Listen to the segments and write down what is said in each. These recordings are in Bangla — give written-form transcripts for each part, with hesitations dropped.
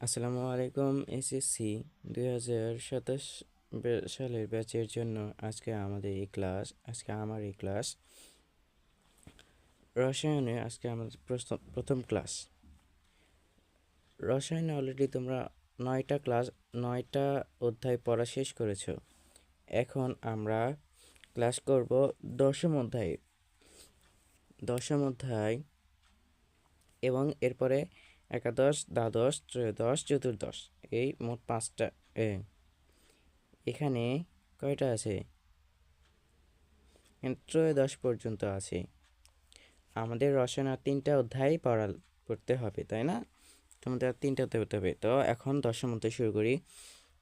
আসসালামু আলাইকুম। এসএসসি 2027 সালের ব্যাচের জন্য আজকে আমার এই ক্লাস রসায়নে। আজকে আমাদের প্রথম ক্লাস রসায়নে। অলরেডি তোমরা 9টা অধ্যায় পড়া শেষ করেছো। এখন আমরা ক্লাস করব দশম অধ্যায় এবং এরপরে একাদশ, দ্বাদশ, ত্রয়োদশ, চতুর্দশ, এই মোট 5টা। এখানে কয়টা আছে? ত্রয়োদশ পর্যন্ত আছে। আমাদের রসায়ন আর 3টা অধ্যায় পড়তে হবে, তাই না? তোমাদের আর 3টা অধ্যায় পড়তে হবে। তো এখন দশম অধ্যায় শুরু করি।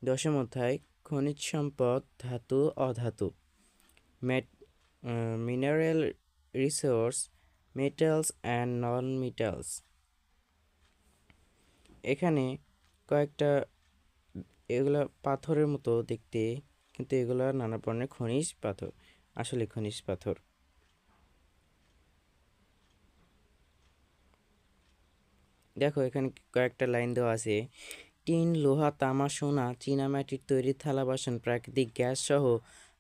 দশম অধ্যায় খনিজ সম্পদ, ধাতু, অধাতু, mineral resource, metals and non metals. এখানে কয়েকটা, এগুলা পাথরের মতো দেখতে, কিন্তু এগুলা নানা ধরনের খনিজ পাথর, আসলে খনিজ পাথর। দেখো এখানে কয়েকটা লাইন দেওয়া আছে। টিন, লোহা, তামা, সোনা, চীনামাটির তৈরি থালা বাসন, প্রাকৃতিক গ্যাস সহ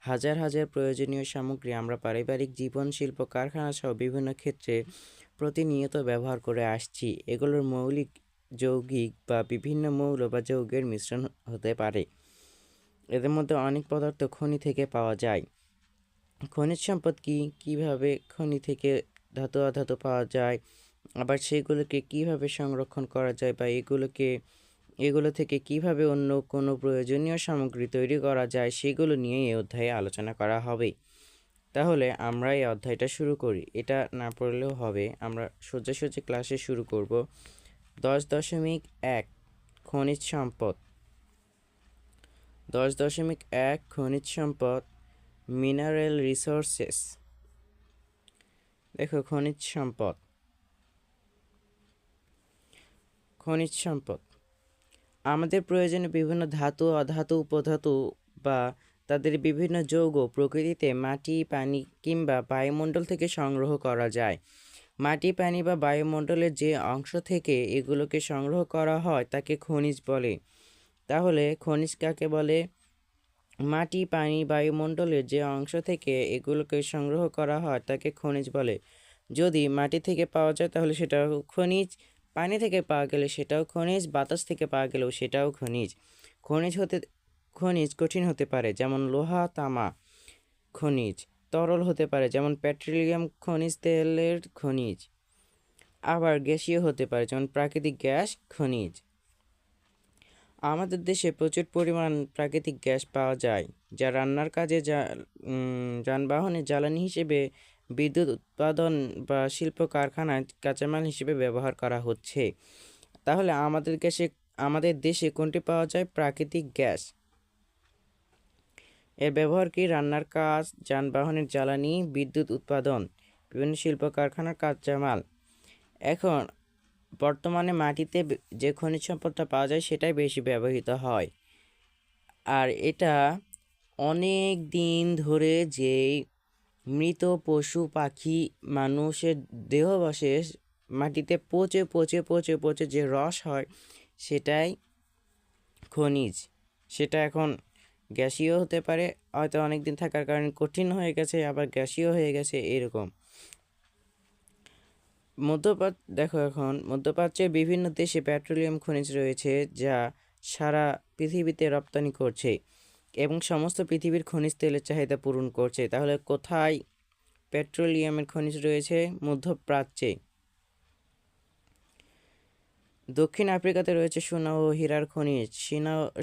হাজার হাজার প্রয়োজনীয় সামগ্রী আমরা পারিবারিক জীবন, শিল্প, কারখানা সহ বিভিন্ন ক্ষেত্রে প্রতিনিয়ত ব্যবহার করে আসছি। এগুলোর মৌলিক, যৌগিক বা বিভিন্ন মৌল বা যৌগের মিশ্রণ হতে পারে। এদের মধ্যে অনেক পদার্থ খনি থেকে পাওয়া যায়। খনিজ সম্পদ কি, কিভাবে খনি থেকে ধাতু অধাতু পাওয়া যায়, আবার সেগুলোকে কিভাবে সংরক্ষণ করা যায়, বা এগুলো থেকে কিভাবে অন্য কোনো প্রয়োজনীয় সামগ্রী তৈরি করা যায়, সেগুলো নিয়ে এই অধ্যায়ে আলোচনা করা হবে। তাহলে আমরা এই অধ্যায়টা শুরু করি। এটা না পড়লেও হবে, আমরা সোজাসুজি ক্লাসে শুরু করব। 10.1 খনিজ সম্পদ। 10.1 খনিজ সম্পদ, মিনারেল রিসোর্সেস। দেখো খনিজ সম্পদ আমাদের প্রয়োজনে বিভিন্ন ধাতু, অধাতু, উপধাতু বা তাদের বিভিন্ন যৌগ প্রকৃতিতে মাটি, পানি কিংবা বায়ুমণ্ডল থেকে সংগ্রহ করা যায়। মাটি, পানি বা বায়ুমণ্ডলের যে অংশ থেকে এগুলোকে সংগ্রহ করা হয় তাকে খনিজ বলে। তাহলে খনিজ কাকে বলে? মাটি, পানি, বায়ুমণ্ডলের যে অংশ থেকে এগুলোকে সংগ্রহ করা হয় তাকে খনিজ বলে। যদি মাটি থেকে পাওয়া যায় তাহলে সেটাও খনিজ, পানি থেকে পাওয়া গেলে সেটাও খনিজ, বাতাস থেকে পাওয়া গেলেও সেটাও খনিজ। খনিজ কঠিন হতে পারে, যেমন লোহা, তামা। খনিজ তরল হতে পারে, যেমন পেট্রোলিয়াম, খনিজ তেলের খনিজ। আবার গ্যাসীয় হতে পারে, যেমন প্রাকৃতিক গ্যাস, খনিজ। আমাদের দেশে প্রচুর পরিমাণ প্রাকৃতিক গ্যাস পাওয়া যায়, যা রান্নার কাজে, যানবাহনে জ্বালানি হিসেবে, বিদ্যুৎ উৎপাদন বা শিল্প কারখানায় কাঁচামাল হিসেবে ব্যবহার করা হচ্ছে। তাহলে আমাদের দেশে কোনটি পাওয়া যায়? প্রাকৃতিক গ্যাস। এর ব্যবহার কি? রান্নার কাজ, যানবাহনের জ্বালানি, বিদ্যুৎ উৎপাদন, বিভিন্ন শিল্প কারখানার কাঁচামাল। এখন বর্তমানে মাটিতে যে খনিজ সম্পদটা পাওয়া যায় সেটাই বেশি ব্যবহৃত হয়। আর এটা অনেক দিন ধরে যেই মৃত পশু, পাখি, মানুষের দেহাবশেষ মাটিতে পচে পচে পচে পচে যে রস হয় সেটাই খনিজ। সেটা এখন গ্যাসীয় হতে পারে, হয়তো অনেক দিন থাকার কারণে কঠিন হয়ে গেছে, আবার গ্যাসীয় হয়ে গেছে, এরকম। দেখো এখন মধ্যপ্রাচ্যের বিভিন্ন দেশে পেট্রোলিয়াম খনিজ রয়েছে যা সারা পৃথিবীতে রপ্তানি করছে এবং সমস্ত পৃথিবীর খনিজ তেলের চাহিদা পূরণ করছে। তাহলে কোথায় পেট্রোলিয়ামের খনিজ রয়েছে? মধ্যপ্রাচ্যে। দক্ষিণ আফ্রিকাতে রয়েছে সোনা ও হীরার খনিজ।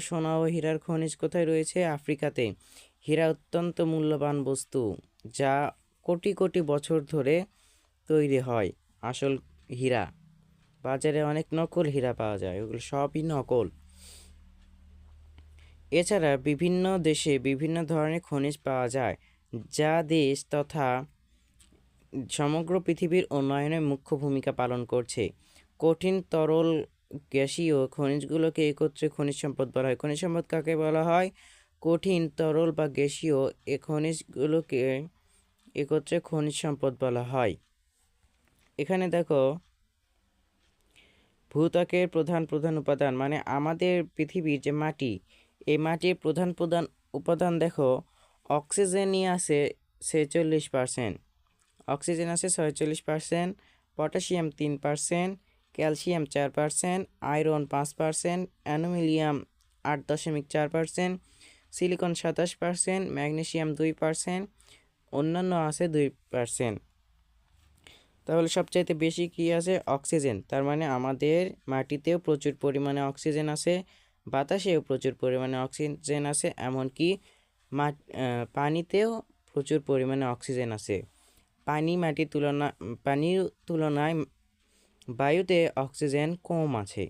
সোনা ও হীরার খনিজ কোথায় রয়েছে? আফ্রিকাতে। হীরা অত্যন্ত মূল্যবান বস্তু, যা কোটি কোটি বছর ধরে তৈরি হয়। আসল হীরা, বাজারে অনেক নকল হীরা পাওয়া যায়, ওগুলো সবই নকল। এছাড়া বিভিন্ন দেশে বিভিন্ন ধরনের খনিজ পাওয়া যায়, যা দেশ তথা সমগ্র পৃথিবীর উন্নয়নে মুখ্য ভূমিকা পালন করছে। কঠিন, তরল, গ্যাসীয় খনিজগুলোকে একত্রে খনিজ সম্পদ বলা হয়। খনিজ সম্পদ কাকে বলা হয়? কঠিন, তরল বা গ্যাসীয় এ খনিজগুলোকে একত্রে খনিজ সম্পদ বলা হয়। এখানে দেখো ভূত্বকের প্রধান প্রধান উপাদান মানে আমাদের পৃথিবীর যে মাটি, এই মাটির প্রধান প্রধান উপাদান দেখো, অক্সিজেনই আছে 46%, অক্সিজেন আছে 46%, potassium 3%, calcium 4%, iron 5%, aluminium 8.4%, silicon 27%, magnesium 2%, অন্যান্য আছে 2%। তাহলে সবচাইতে বেশি কি আছে? অক্সিজেন। তার মানে আমাদের মাটিতেও প্রচুর পরিমাণে অক্সিজেন আছে, বাতাসেও প্রচুর পরিমাণে অক্সিজেন আছে, এমনকি পানিতেও প্রচুর পরিমাণে অক্সিজেন আছে। পানির তুলনায় বায়ুতে অক্সিজেন কম আছে।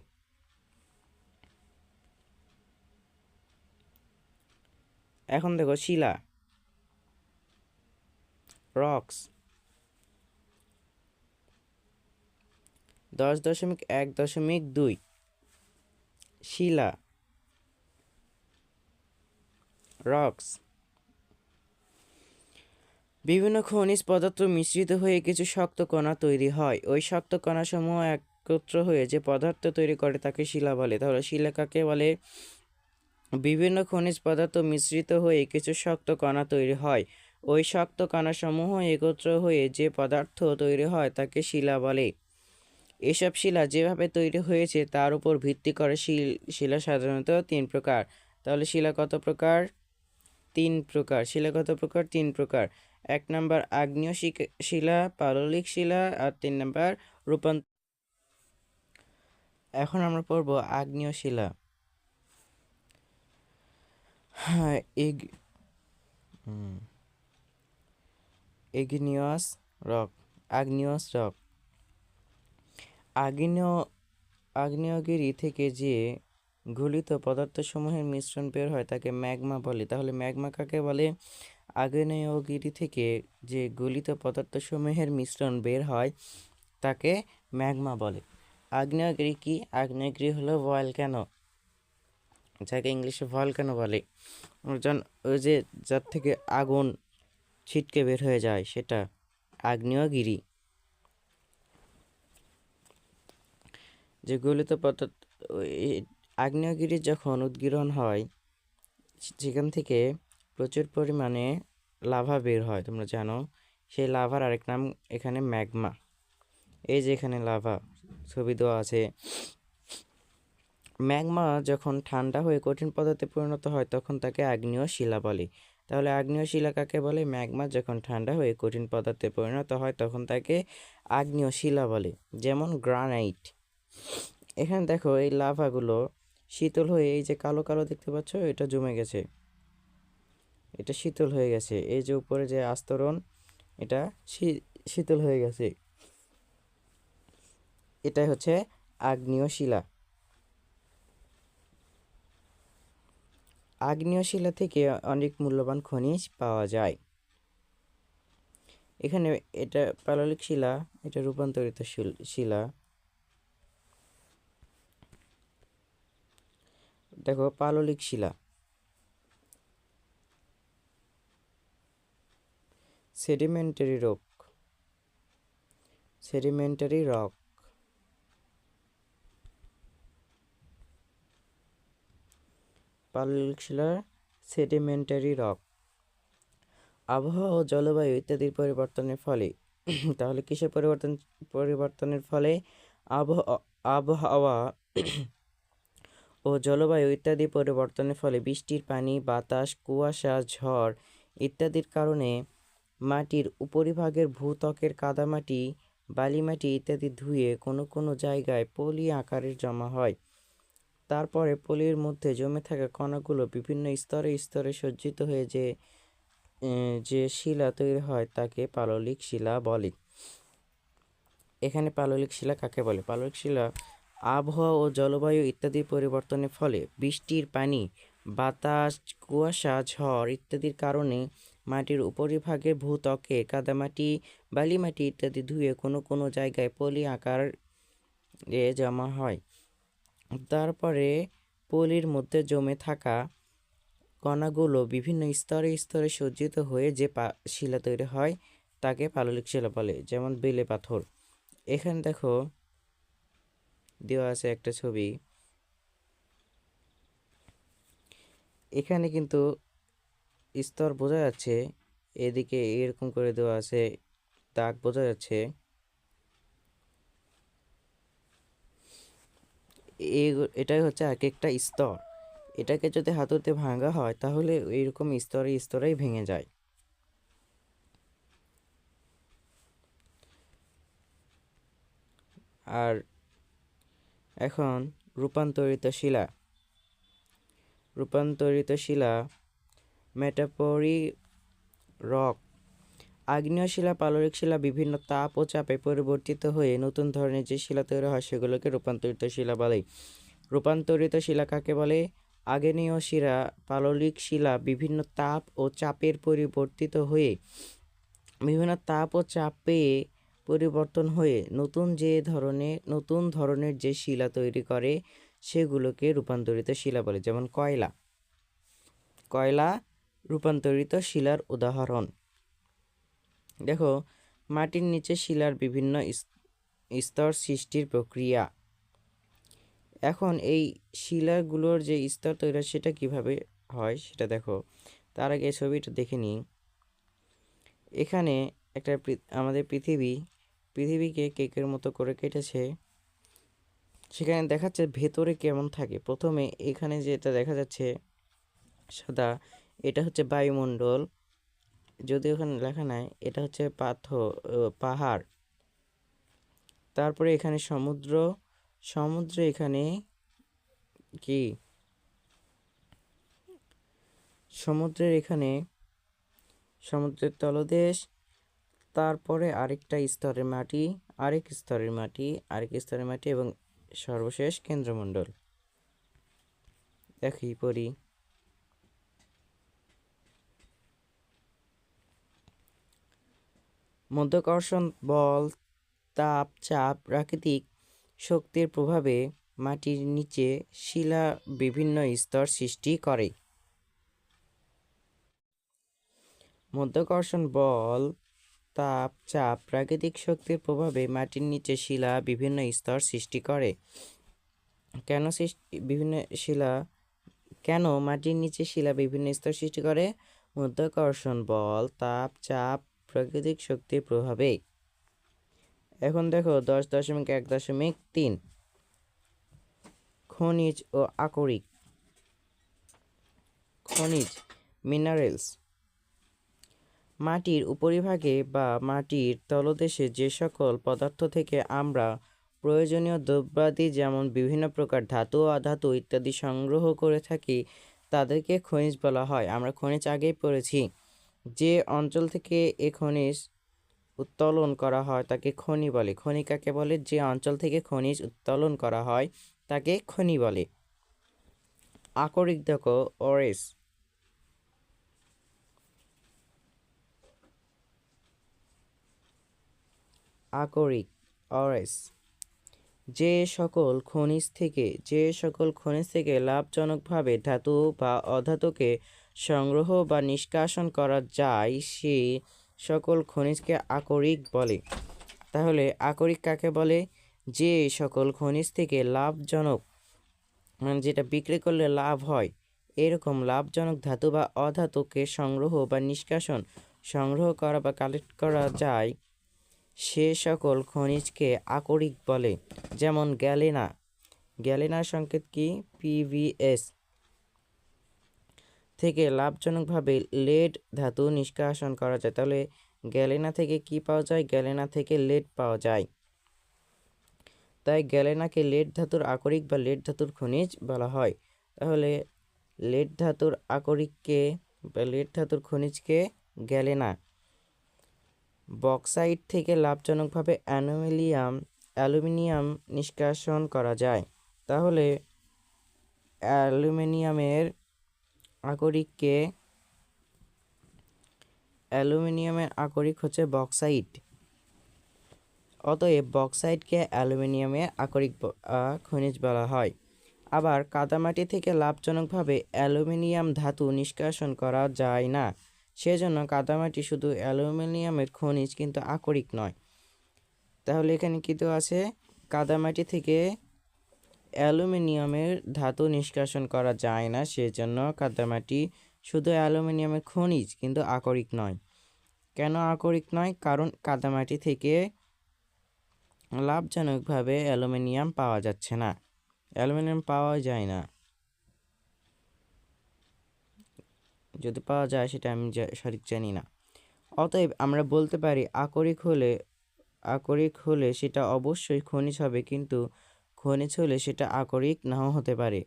এখন দেখো শিলা, রক্স, 10.1.2 শিলা, রক্স। বিভিন্ন খনিজ পদার্থ মিশ্রিত হয়ে কিছু শক্ত কণা তৈরি হয়। ওই শক্ত কণাসমূহ একত্র হয়ে যে পদার্থ তৈরি করে তাকে শিলা বলে। তাহলে শিলা কাকে বলে? বিভিন্ন খনিজ পদার্থ মিশ্রিত হয়ে কিছু শক্ত কণা তৈরি হয়। ওই শক্ত কণাসমূহ একত্র হয়ে যে পদার্থ তৈরি হয় তাকে শিলা বলে। এসব শিলা যেভাবে তৈরি হয়েছে তার উপর ভিত্তি করে শিলা সাধারণত 3 প্রকার। তাহলে শিলা কত প্রকার? 3 প্রকার। শিলা কত প্রকার? 3 প্রকার। 1 নাম্বার আগ্নেয় শিলা, পাললিক শিলা, আর 3 নাম্বার রূপান্তর। এখন আমরা পড়ব আগ্নেয় শিলা। হ্যাঁ, ইগনিয়াস রক, আগ্নেয়াস রক। আগ্নেয়গিরি থেকে যে গলিত পদার্থসমূহের মিশ্রণ বের হয় তাকে ম্যাগমা বলে। তাহলে ম্যাগমা কাকে বলে? আগ্নেয়গিরি থেকে যে গলিত পদার্থসমূহের মিশ্রণ বের হয় তাকে ম্যাগমা বলে। আগ্নেয়গিরি কি? আগ্নেয়গিরি হলো ভলক্যানো, যাকে ইংলিশে ভলক্যানো বলে। ওই যে যার থেকে আগুন ছিটকে বের হয়ে যায় সেটা আগ্নেয়গিরি। যে গলিত পদার্থ, আগ্নেয়গিরি যখন উদ্গীরণ হয় সেখান থেকে প্রচুর পরিমাণে লাভা বের হয়, তোমরা জানো। সেই লাভার আরেক নাম এখানে ম্যাগমা। এই যে এখানে লাভা ছবি দেওয়া আছে। ম্যাগমা যখন ঠান্ডা হয়ে কঠিন পদার্থে পরিণত হয় তখন তাকে আগ্নেয় শিলা বলে। তাহলে আগ্নেয় শিলা কাকে বলে? ম্যাগমা যখন ঠান্ডা হয়ে কঠিন পদার্থে পরিণত হয় তখন তাকে আগ্নেয় শিলা বলে। যেমন গ্রানাইট। এখানে দেখো এই লাভাগুলো শীতল হয়ে, এই যে কালো কালো দেখতে পাচ্ছ, এটা জমে গেছে, এটা শীতল হয়ে গেছে। এই যে উপরে যে আস্তরণ, এটা শীতল হয়ে গেছে, এটাই হচ্ছে আগ্নেয় শিলা। আগ্নেয় শিলা থেকে অনেক মূল্যবান খনিজ পাওয়া যায়। এখানে এটা পাললিক শিলা, এটা রূপান্তরিত শিলা। দেখো পাললিক শিলা, সেডিমেন্টারি রক, সেডিমেন্টারি রক। পাললিক শিলা, সেডিমেন্টারি রক। আবহাওয়া ও জলবায়ু ইত্যাদির পরিবর্তনের ফলে তাহলে কিসের পরিবর্তনের ফলে? আবহাওয়া ও জলবায়ু ইত্যাদি পরিবর্তনের ফলে বৃষ্টির পানি, বাতাস, কুয়াশা, ঝড় ইত্যাদির কারণে মাটির উপরিভাগের ভূত্বকের কাদামাটি, বালিমাটি ইত্যাদি ধুয়ে কোনো কোনো জায়গায় পলি আকারে জমা হয়। তারপরে পলির মধ্যে জমে থাকা কণাগুলো বিভিন্ন স্তরে স্তরে সজ্জিত হয়ে যে শিলা তৈরি হয় তাকে পাললিক শিলা বলে। এখানে পাললিক শিলা কাকে বলে? পাললিক শিলা আবহাওয়া ও জলবায়ু ইত্যাদি পরিবর্তনের ফলে বৃষ্টির পানি, বাতাস, কুয়াশা, ঝড় ইত্যাদির কারণে মাটির উপরিভাগে ভূত্বকে কাদামাটি, বালিমাটি ইত্যাদি ধুয়ে কোনো কোনো জায়গায় পলি আকারে জমা হয়। তারপরে পলির মধ্যে জমে থাকা কণাগুলো বিভিন্ন স্তরে স্তরে সজ্জিত হয়ে যে শিলা তৈরি হয় তাকে পাললিক শিলা বলে। যেমন বেলে পাথর। এখানে দেখো দেওয়া আছে একটা ছবি। এখানে কিন্তু স্তর বোঝা যাচ্ছে, এদিকে এরকম করে দেওয়া আছে, দাগ বোঝা যাচ্ছে। এটাই হচ্ছে এক একটা স্তর। এটাকে যদি হাতুড়িতে ভাঙা হয় তাহলে এইরকম স্তরে স্তরেই ভেঙে যায়। আর এখন রূপান্তরিত শিলা। রূপান্তরিত শিলা মেটাপরি রক। আগ্নেয় শিলা, পাললিক শিলা বিভিন্ন তাপ ও চাপে পরিবর্তিত হয়ে নতুন ধরনের যে শিলা তৈরি হয় সেগুলোকে রূপান্তরিত শিলা বলে। রূপান্তরিত শিলা কাকে বলে? আগ্নেয় শিলা, পাললিক শিলা বিভিন্ন তাপ ও চাপের পরিবর্তিত হয়ে বিভিন্ন তাপ ও চাপে পরিবর্তন হয়ে নতুন ধরনের যে শিলা তৈরি করে সেগুলোকে রূপান্তরিত শিলা বলে। যেমন কয়লা। কয়লা রূপান্তরিত শিলার উদাহরণ। দেখো, মাটির নিচে শিলার বিভিন্ন স্তর সৃষ্টির প্রক্রিয়া। এখন এই শিলাগুলোর যে স্তর তৈরি হয় সেটা কিভাবে হয় সেটা দেখো। তার আগে ছবিটা দেখে নিই। এখানে একটা আমাদের পৃথিবীকে কেকের মতো করে কেটেছে। সেখানে দেখাচ্ছে ভেতরে কেমন থাকে। প্রথমে এখানে যেটা দেখা যাচ্ছে সাদা, এটা হচ্ছে বায়ুমণ্ডল। যদিও ওখানে লেখা নাই, এটা হচ্ছে পাহাড়। তারপরে এখানে সমুদ্র এখানে কি সমুদ্রের তলদেশ। তারপরে আরেকটা স্তরের মাটি, আরেক স্তরের মাটি এবং সর্বশেষ কেন্দ্রমণ্ডল। দেখি পড়ি। মাধ্যাকর্ষণ বল, তাপ, চাপ, প্রাকৃতিক শক্তির প্রভাবে মাটির নিচে শিলা বিভিন্ন স্তর সৃষ্টি করে। মাধ্যাকর্ষণ বল, তাপ, চাপ, প্রাকৃতিক শক্তির প্রভাবে মাটির নিচে শিলা বিভিন্ন স্তর সৃষ্টি করে। কেন মাটির নিচে শিলা বিভিন্ন স্তর সৃষ্টি করে? মাধ্যাকর্ষণ বল, তাপ, চাপ, প্রাকৃতিক শক্তির প্রভাবে। এখন দেখো 10.1.3 খনিজ ও আকরিক। খনিজ মিনারেলস। মাটির উপরিভাগে বা মাটির তলদেশে যে সকল পদার্থ থেকে আমরা প্রয়োজনীয় দ্রব্যাদি যেমন বিভিন্ন প্রকার ধাতু, অধাতু ইত্যাদি সংগ্রহ করে থাকি তাদেরকে খনিজ বলা হয়। আমরা খনিজ আগেই পড়েছি। যে অঞ্চল থেকে এ খনিজ উত্তোলন করা হয় তাকে খনি বলে। খনি কাকে বলে? যে অঞ্চল থেকে খনিজ উত্তোলন করা হয় তাকে খনি বলে। আকরিক দেখো, অরেস। আকরিক, অরেস। যে সকল খনিজ থেকে লাভজনকভাবে ধাতু বা অধাতুকে সংগ্রহ বা নিষ্কাশন করা যায় সে সকল খনিজকে আকরিক বলে। তাহলে আকরিক কাকে বলে? যে সকল খনিজ থেকে লাভজনক, মানে যেটা বিক্রি করলে লাভ হয়, এরকম লাভজনক ধাতু বা অধাতুকে সংগ্রহ করা বা কালেক্ট করা যায় সে সকল খনিজকে আকরিক বলে। যেমন গ্যালেনার সংকেত কি? PVS থেকে লাভজনকভাবে লেড ধাতু নিষ্কাশন করা যায়। তাহলে গ্যালেনা থেকে কি পাওয়া যায়? গ্যালেনা থেকে লেড পাওয়া যায়। তাই গ্যালেনাকে লেড ধাতুর আকরিক বা লেড ধাতুর খনিজ বলা হয়। তাহলে লেড ধাতুর আকরিককে বা লেড ধাতুর খনিজকে গ্যালেনা। বক্সাইট থেকে লাভজনকভাবে অ্যালুমিনিয়াম নিষ্কাশন করা যায়। তাহলে অ্যালুমিনিয়ামের আকরিক হচ্ছে বক্সাইট। অতএব বক্সাইটকে অ্যালুমিনিয়ামের আকরিক খনিজ বলা হয়। আবার কাদামাটি থেকে লাভজনকভাবে অ্যালুমিনিয়াম ধাতু নিষ্কাশন করা যায় না। সেজন্য কাদামাটি শুধু অ্যালুমিনিয়ামের খনিজ কিন্তু আকরিক নয়। তাহলে এখানে কি তো আছে? কাদামাটি থেকে অ্যালুমিনিয়ামের ধাতু নিষ্কাশন করা যায় না, সেজন্য কাদামাটি শুধু অ্যালুমিনিয়ামের খনিজ কিন্তু আকরিক নয়। কেন আকরিক নয়? কারণ কাদামাটি থেকে লাভজনকভাবে অ্যালুমিনিয়াম পাওয়া যাচ্ছে না, অ্যালুমিনিয়াম পাওয়া যায় না। যদি পাওয়া যায় সেটা আমি সঠিক জানি না। অতএব আমরা বলতে পারি আকরিক হলে সেটা অবশ্যই খনিজ হবে, কিন্তু খনিজ হলে সেটা আকরিক নাও হতে পারে।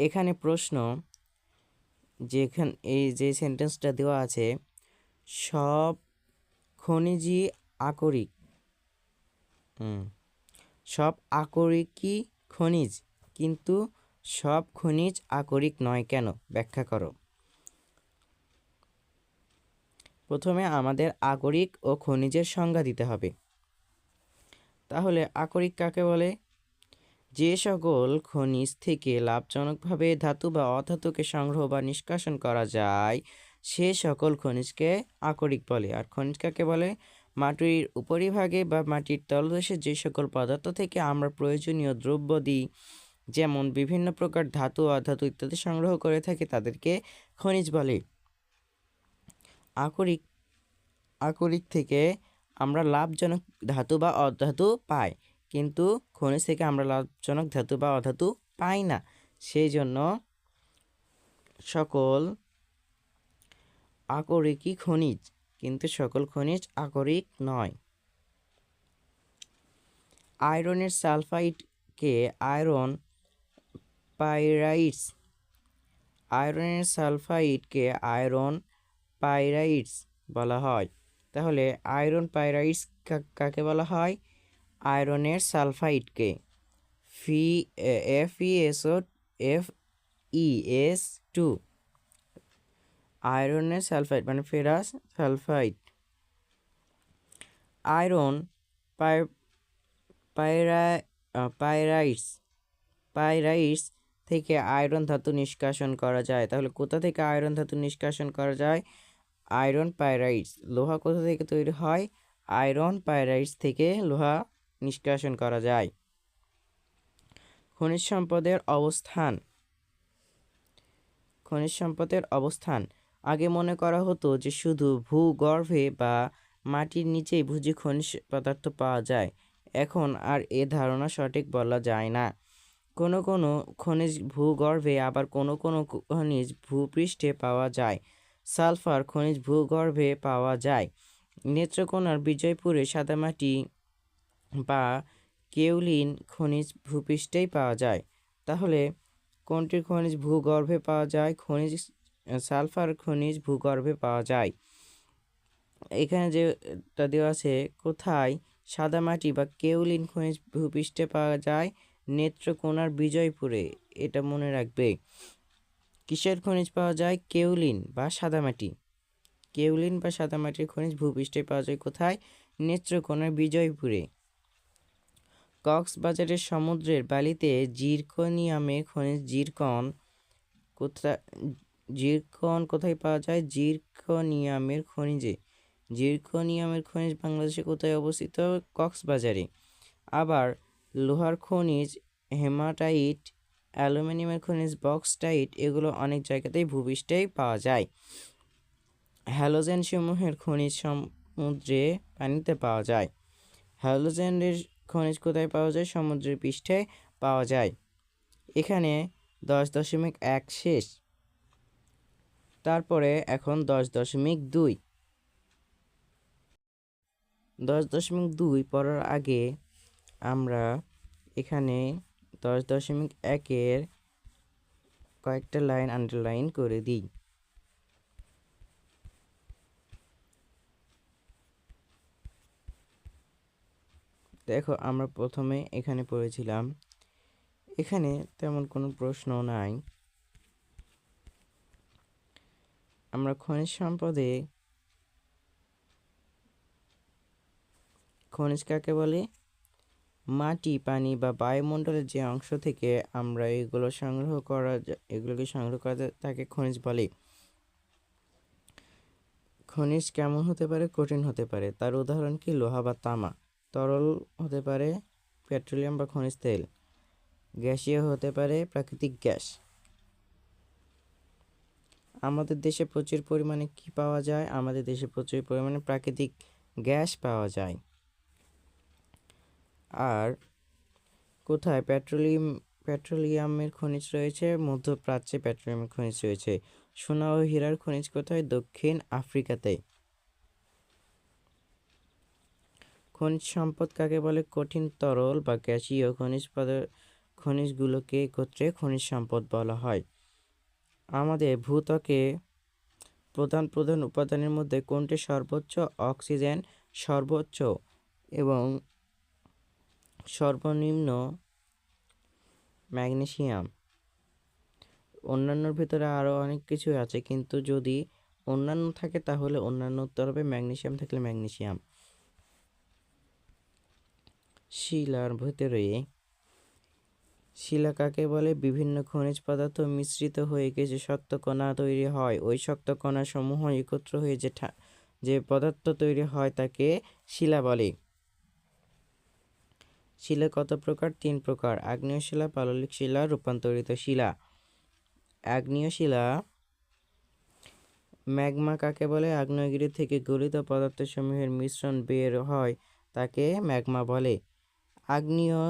এখানে প্রশ্ন, এই যে সেন্টেন্সটা দেওয়া আছে, সব খনিজই আকরিক, সব আকরিকই খনিজ, কিন্তু সব খনিজ আকরিক নয় কেন? ব্যাখ্যা করো। প্রথমে আমাদের আকরিক ও খনিজের সংজ্ঞা দিতে হবে। তাহলে আকরিক কাকে বলে? যে সকল খনিজ থেকে লাভজনকভাবে ধাতু বা অধাতুকে সংগ্রহ বা নিষ্কাশন করা যায় সে সকল খনিজকে আকরিক বলে। আর খনিজ কাকে বলে? মাটির উপরিভাগে বা মাটির তলদেশে যে সকল পদার্থ থেকে আমরা প্রয়োজনীয় দ্রব্যাদি যেমন বিভিন্ন প্রকার ধাতু অধাতু ইত্যাদি সংগ্রহ করে থাকি তাদেরকে খনিজ বলে। আকরিক থেকে আমরা লাভজনক ধাতু বা অধাতু পাই, কিন্তু খনিজ থেকে আমরা লাভজনক ধাতু বা অধাতু পাই না। সেই জন্য সকল আকরিকই খনিজ, কিন্তু সকল খনিজ আকরিক নয়। আয়রনের সালফাইডকে আয়রন পাইরাইটস বলা হয়। তাহলে আয়রন পাইরাইটস কাকে বলা হয়? আয়রনের সালফাইডকে FeSO আয়রনের সালফাইড মানে ফেরাস সালফাইড। আয়রন পাইরাইটস থেকে আয়রন ধাতু নিষ্কাশন করা যায়। তাহলে কোথা থেকে আয়রন ধাতু নিষ্কাশন করা যায়? Iron pyrites. লোহা কোথা থেকে তৈরি হয়? আয়রন পাইরাইটস থেকে লোহা নিষ্কাশন করা যায়। খনিজ সম্পদের অবস্থান। আগে মনে করা হতো যে শুধু ভূগর্ভে বা মাটির নিচেই বুঝি খনিজ পদার্থ পাওয়া যায়। এখন আর এ ধারণা সঠিক বলা যায় না। কোনো কোনো খনিজ ভূগর্ভে, আবার কোনো কোনো খনিজ ভূপৃষ্ঠে পাওয়া যায়। সালফার খনিজ ভূগর্ভে পাওয়া যায়। নেত্রকোনার বিজয়পুরে সাদামাটি বা কেওলিন খনিজ ভূপৃষ্ঠেই পাওয়া যায়। তাহলে কোনটির খনিজ ভূগর্ভে পাওয়া যায়? সালফার খনিজ ভূগর্ভে পাওয়া যায়। এখানে যেটা দেওয়া আছে, কোথায় সাদামাটি বা কেওলিন খনিজ ভূপৃষ্ঠে পাওয়া যায়? নেত্রকোনার বিজয়পুরে। এটা মনে রাখবে। কিসের খনিজ পাওয়া যায়? কেওলিন বা সাদামাটির খনিজ ভূপৃষ্ঠে পাওয়া যায়। কোথায়? নেত্রকোনার বিজয়পুরে। কক্সবাজারের সমুদ্রের বালিতে জিরকনিয়ামের খনিজ জিরকন কোথায় পাওয়া যায়? জিরকনিয়ামের খনিজ বাংলাদেশে কোথায় অবস্থিত? কক্সবাজারে। আবার লোহার খনিজ হেমাটাইট, অ্যালুমিনিয়ামের খনিজ বক্সাইট, এগুলো অনেক জায়গাতেই ভূপৃষ্ঠেই পাওয়া যায়। হ্যালোজেন সমূহের খনিজ সমুদ্রে পানিতে পাওয়া যায়। হ্যালোজেনের খনিজ কোথায় পাওয়া যায়? সমুদ্রের পৃষ্ঠে পাওয়া যায়। এখানে 10.1 শেষ। তারপরে এখন 10.2। 10.2 পড়ার আগে আমরা এখানে 10.1-এর কয়েকটা লাইন আন্ডারলাইন করে দিই। দেখো, আমরা প্রথমে এখানে পড়েছিলাম, এখানে তেমন কোনো প্রশ্ন নাই। আমরা খনিজ সম্পদে, খনিজ কাকে বলে? মাটি, পানি বা বায়ুমণ্ডলের যে অংশ থেকে আমরা এগুলোকে সংগ্রহ করা তাকে খনিজ বলে। খনিজ কেমন হতে পারে? কঠিন হতে পারে। তার উদাহরণ কি? লোহা বা তামা। তরল হতে পারে পেট্রোলিয়াম বা খনিজ তেল। গ্যাসীয় হতে পারে প্রাকৃতিক গ্যাস। আমাদের দেশে প্রচুর পরিমাণে কি পাওয়া যায়? আমাদের দেশে প্রচুর পরিমাণে প্রাকৃতিক গ্যাস পাওয়া যায়। আর কোথায় পেট্রোলিয়ামের খনিজ রয়েছে? মধ্যপ্রাচ্যে পেট্রোলিয়ামের খনিজ রয়েছে। সোনা ও হীরার খনিজ কোথায়? দক্ষিণ আফ্রিকাতে। খনিজ সম্পদ কাকে বলে? কঠিন, তরল বা গ্যাসীয় খনিজগুলোকে একত্রে খনিজ সম্পদ বলা হয়। আমাদের ভূত্বকে প্রধান প্রধান উপাদানের মধ্যে কোনটি সর্বোচ্চ? অক্সিজেন সর্বোচ্চ এবং সর্বনিম্ন ম্যাগনেসিয়াম। অন্যান্যর ভিতরে আরও অনেক কিছু আছে, কিন্তু যদি অন্যান্য থাকে তাহলে অন্যান্য উত্তর হবে, ম্যাগনেসিয়াম থাকলে ম্যাগনেসিয়াম। শিলার ভিতরে শিলা কাকে বলে? বিভিন্ন খনিজ পদার্থ মিশ্রিত হয়ে যে শক্ত কণা তৈরি হয়, ওই শক্ত কণা সমূহ একত্র হয়ে যে পদার্থ তৈরি হয় তাকে শিলা বলে। শিলা কত প্রকার? 3 প্রকার: আগ্নেয় শিলা, পাললিক শিলা, রূপান্তরিত শিলা। আগ্নেয় শিলা। ম্যাগমা কাকে বলে? আগ্নেয়গিরি থেকে গলিত পদার্থসমূহের মিশ্রণ বের হয় তাকে ম্যাগমা বলে। আগ্নেয়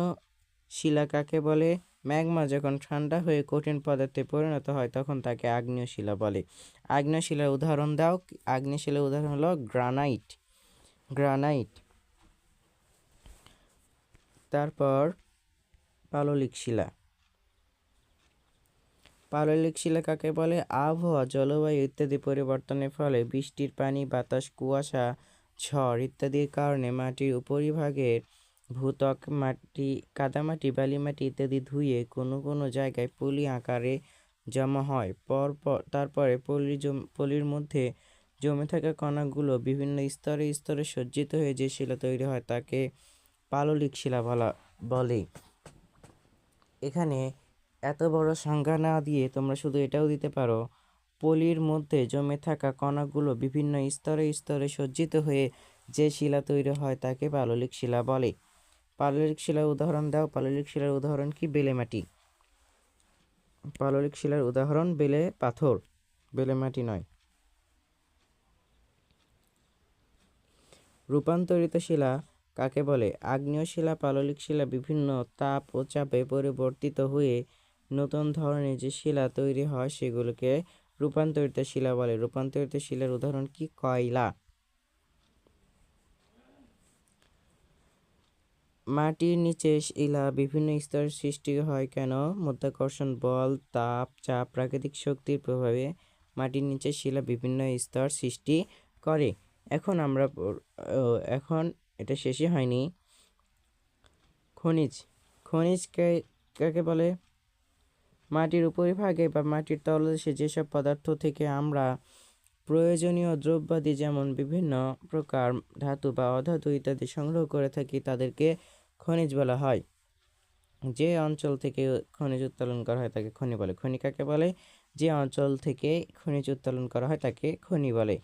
শিলা কাকে বলে? ম্যাগমা যখন ঠান্ডা হয়ে কঠিন পদার্থে পরিণত হয় তখন তাকে আগ্নেয় শিলা বলে। আগ্নেয় শিলার উদাহরণ দাও। আগ্নেয় শিলার উদাহরণ হলো গ্রানাইট। তারপর পাললিক শিলা। পাললিক শিলা কাকে বলে? আবহাওয়া, জলবায়ু ইত্যাদি পরিবর্তনের ফলে বৃষ্টির পানি, বাতাস, কুয়াশা, ঝড় ইত্যাদির কারণে মাটির উপরিভাগের ভূত্বক কাদামাটি, বালিমাটি ইত্যাদি ধুয়ে কোনো কোনো জায়গায় পলি আকারে জমা হয়। তারপরে পলির মধ্যে জমে থাকা কণাগুলো বিভিন্ন স্তরে স্তরে সজ্জিত হয়ে যে শিলা তৈরি হয় তাকে পাললিক শিলা বলে। এখানে এত বড় সংজ্ঞা না দিয়ে তোমরা শুধু এটাও দিতে পারো, পলির মধ্যে জমে থাকা কণাগুলো বিভিন্ন স্তরে স্তরে সজ্জিত হয়ে যে শিলা তৈরি হয় তাকে পাললিক শিলা বলে। পাললিক শিলার উদাহরণ দাও। পাললিক শিলার উদাহরণ কি? বেলে মাটি। পাললিক শিলার উদাহরণ বেলে পাথর, বেলে মাটি নয়। রূপান্তরিত শিলা কাকে বলে? আগ্নেয় শিলা, পাললিক শিলা বিভিন্ন তাপ ও চাপে পরিবর্তিত হয়ে নতুন ধরনের যে শিলা তৈরি হয় সেগুলোকে রূপান্তরিত শিলা বলে। রূপান্তরিত শিলার উদাহরণ কি? কয়লা। মাটির নিচে শিলা বিভিন্ন স্তরের সৃষ্টি হয় কেন? মাধ্যাকর্ষণ বল, তাপ, চাপ, প্রাকৃতিক শক্তির প্রভাবে মাটির নিচে শিলা বিভিন্ন স্তর সৃষ্টি করে। এখন এটা শেষই হয়নি। খনিজ কাকে বলে? মাটির উপরিভাগে বা মাটির তলদেশে যেসব পদার্থ থেকে আমরা প্রয়োজনীয় দ্রব্যাদি যেমন বিভিন্ন প্রকার ধাতু বা অধাতু ইত্যাদি সংগ্রহ করে থাকি তাদেরকে খনিজ বলা হয়। যে অঞ্চল থেকে খনিজ উত্তোলন করা হয় তাকে খনি বলে। খনি কাকে বলে? যে অঞ্চল থেকে খনিজ উত্তোলন করা হয় তাকে খনি বলে।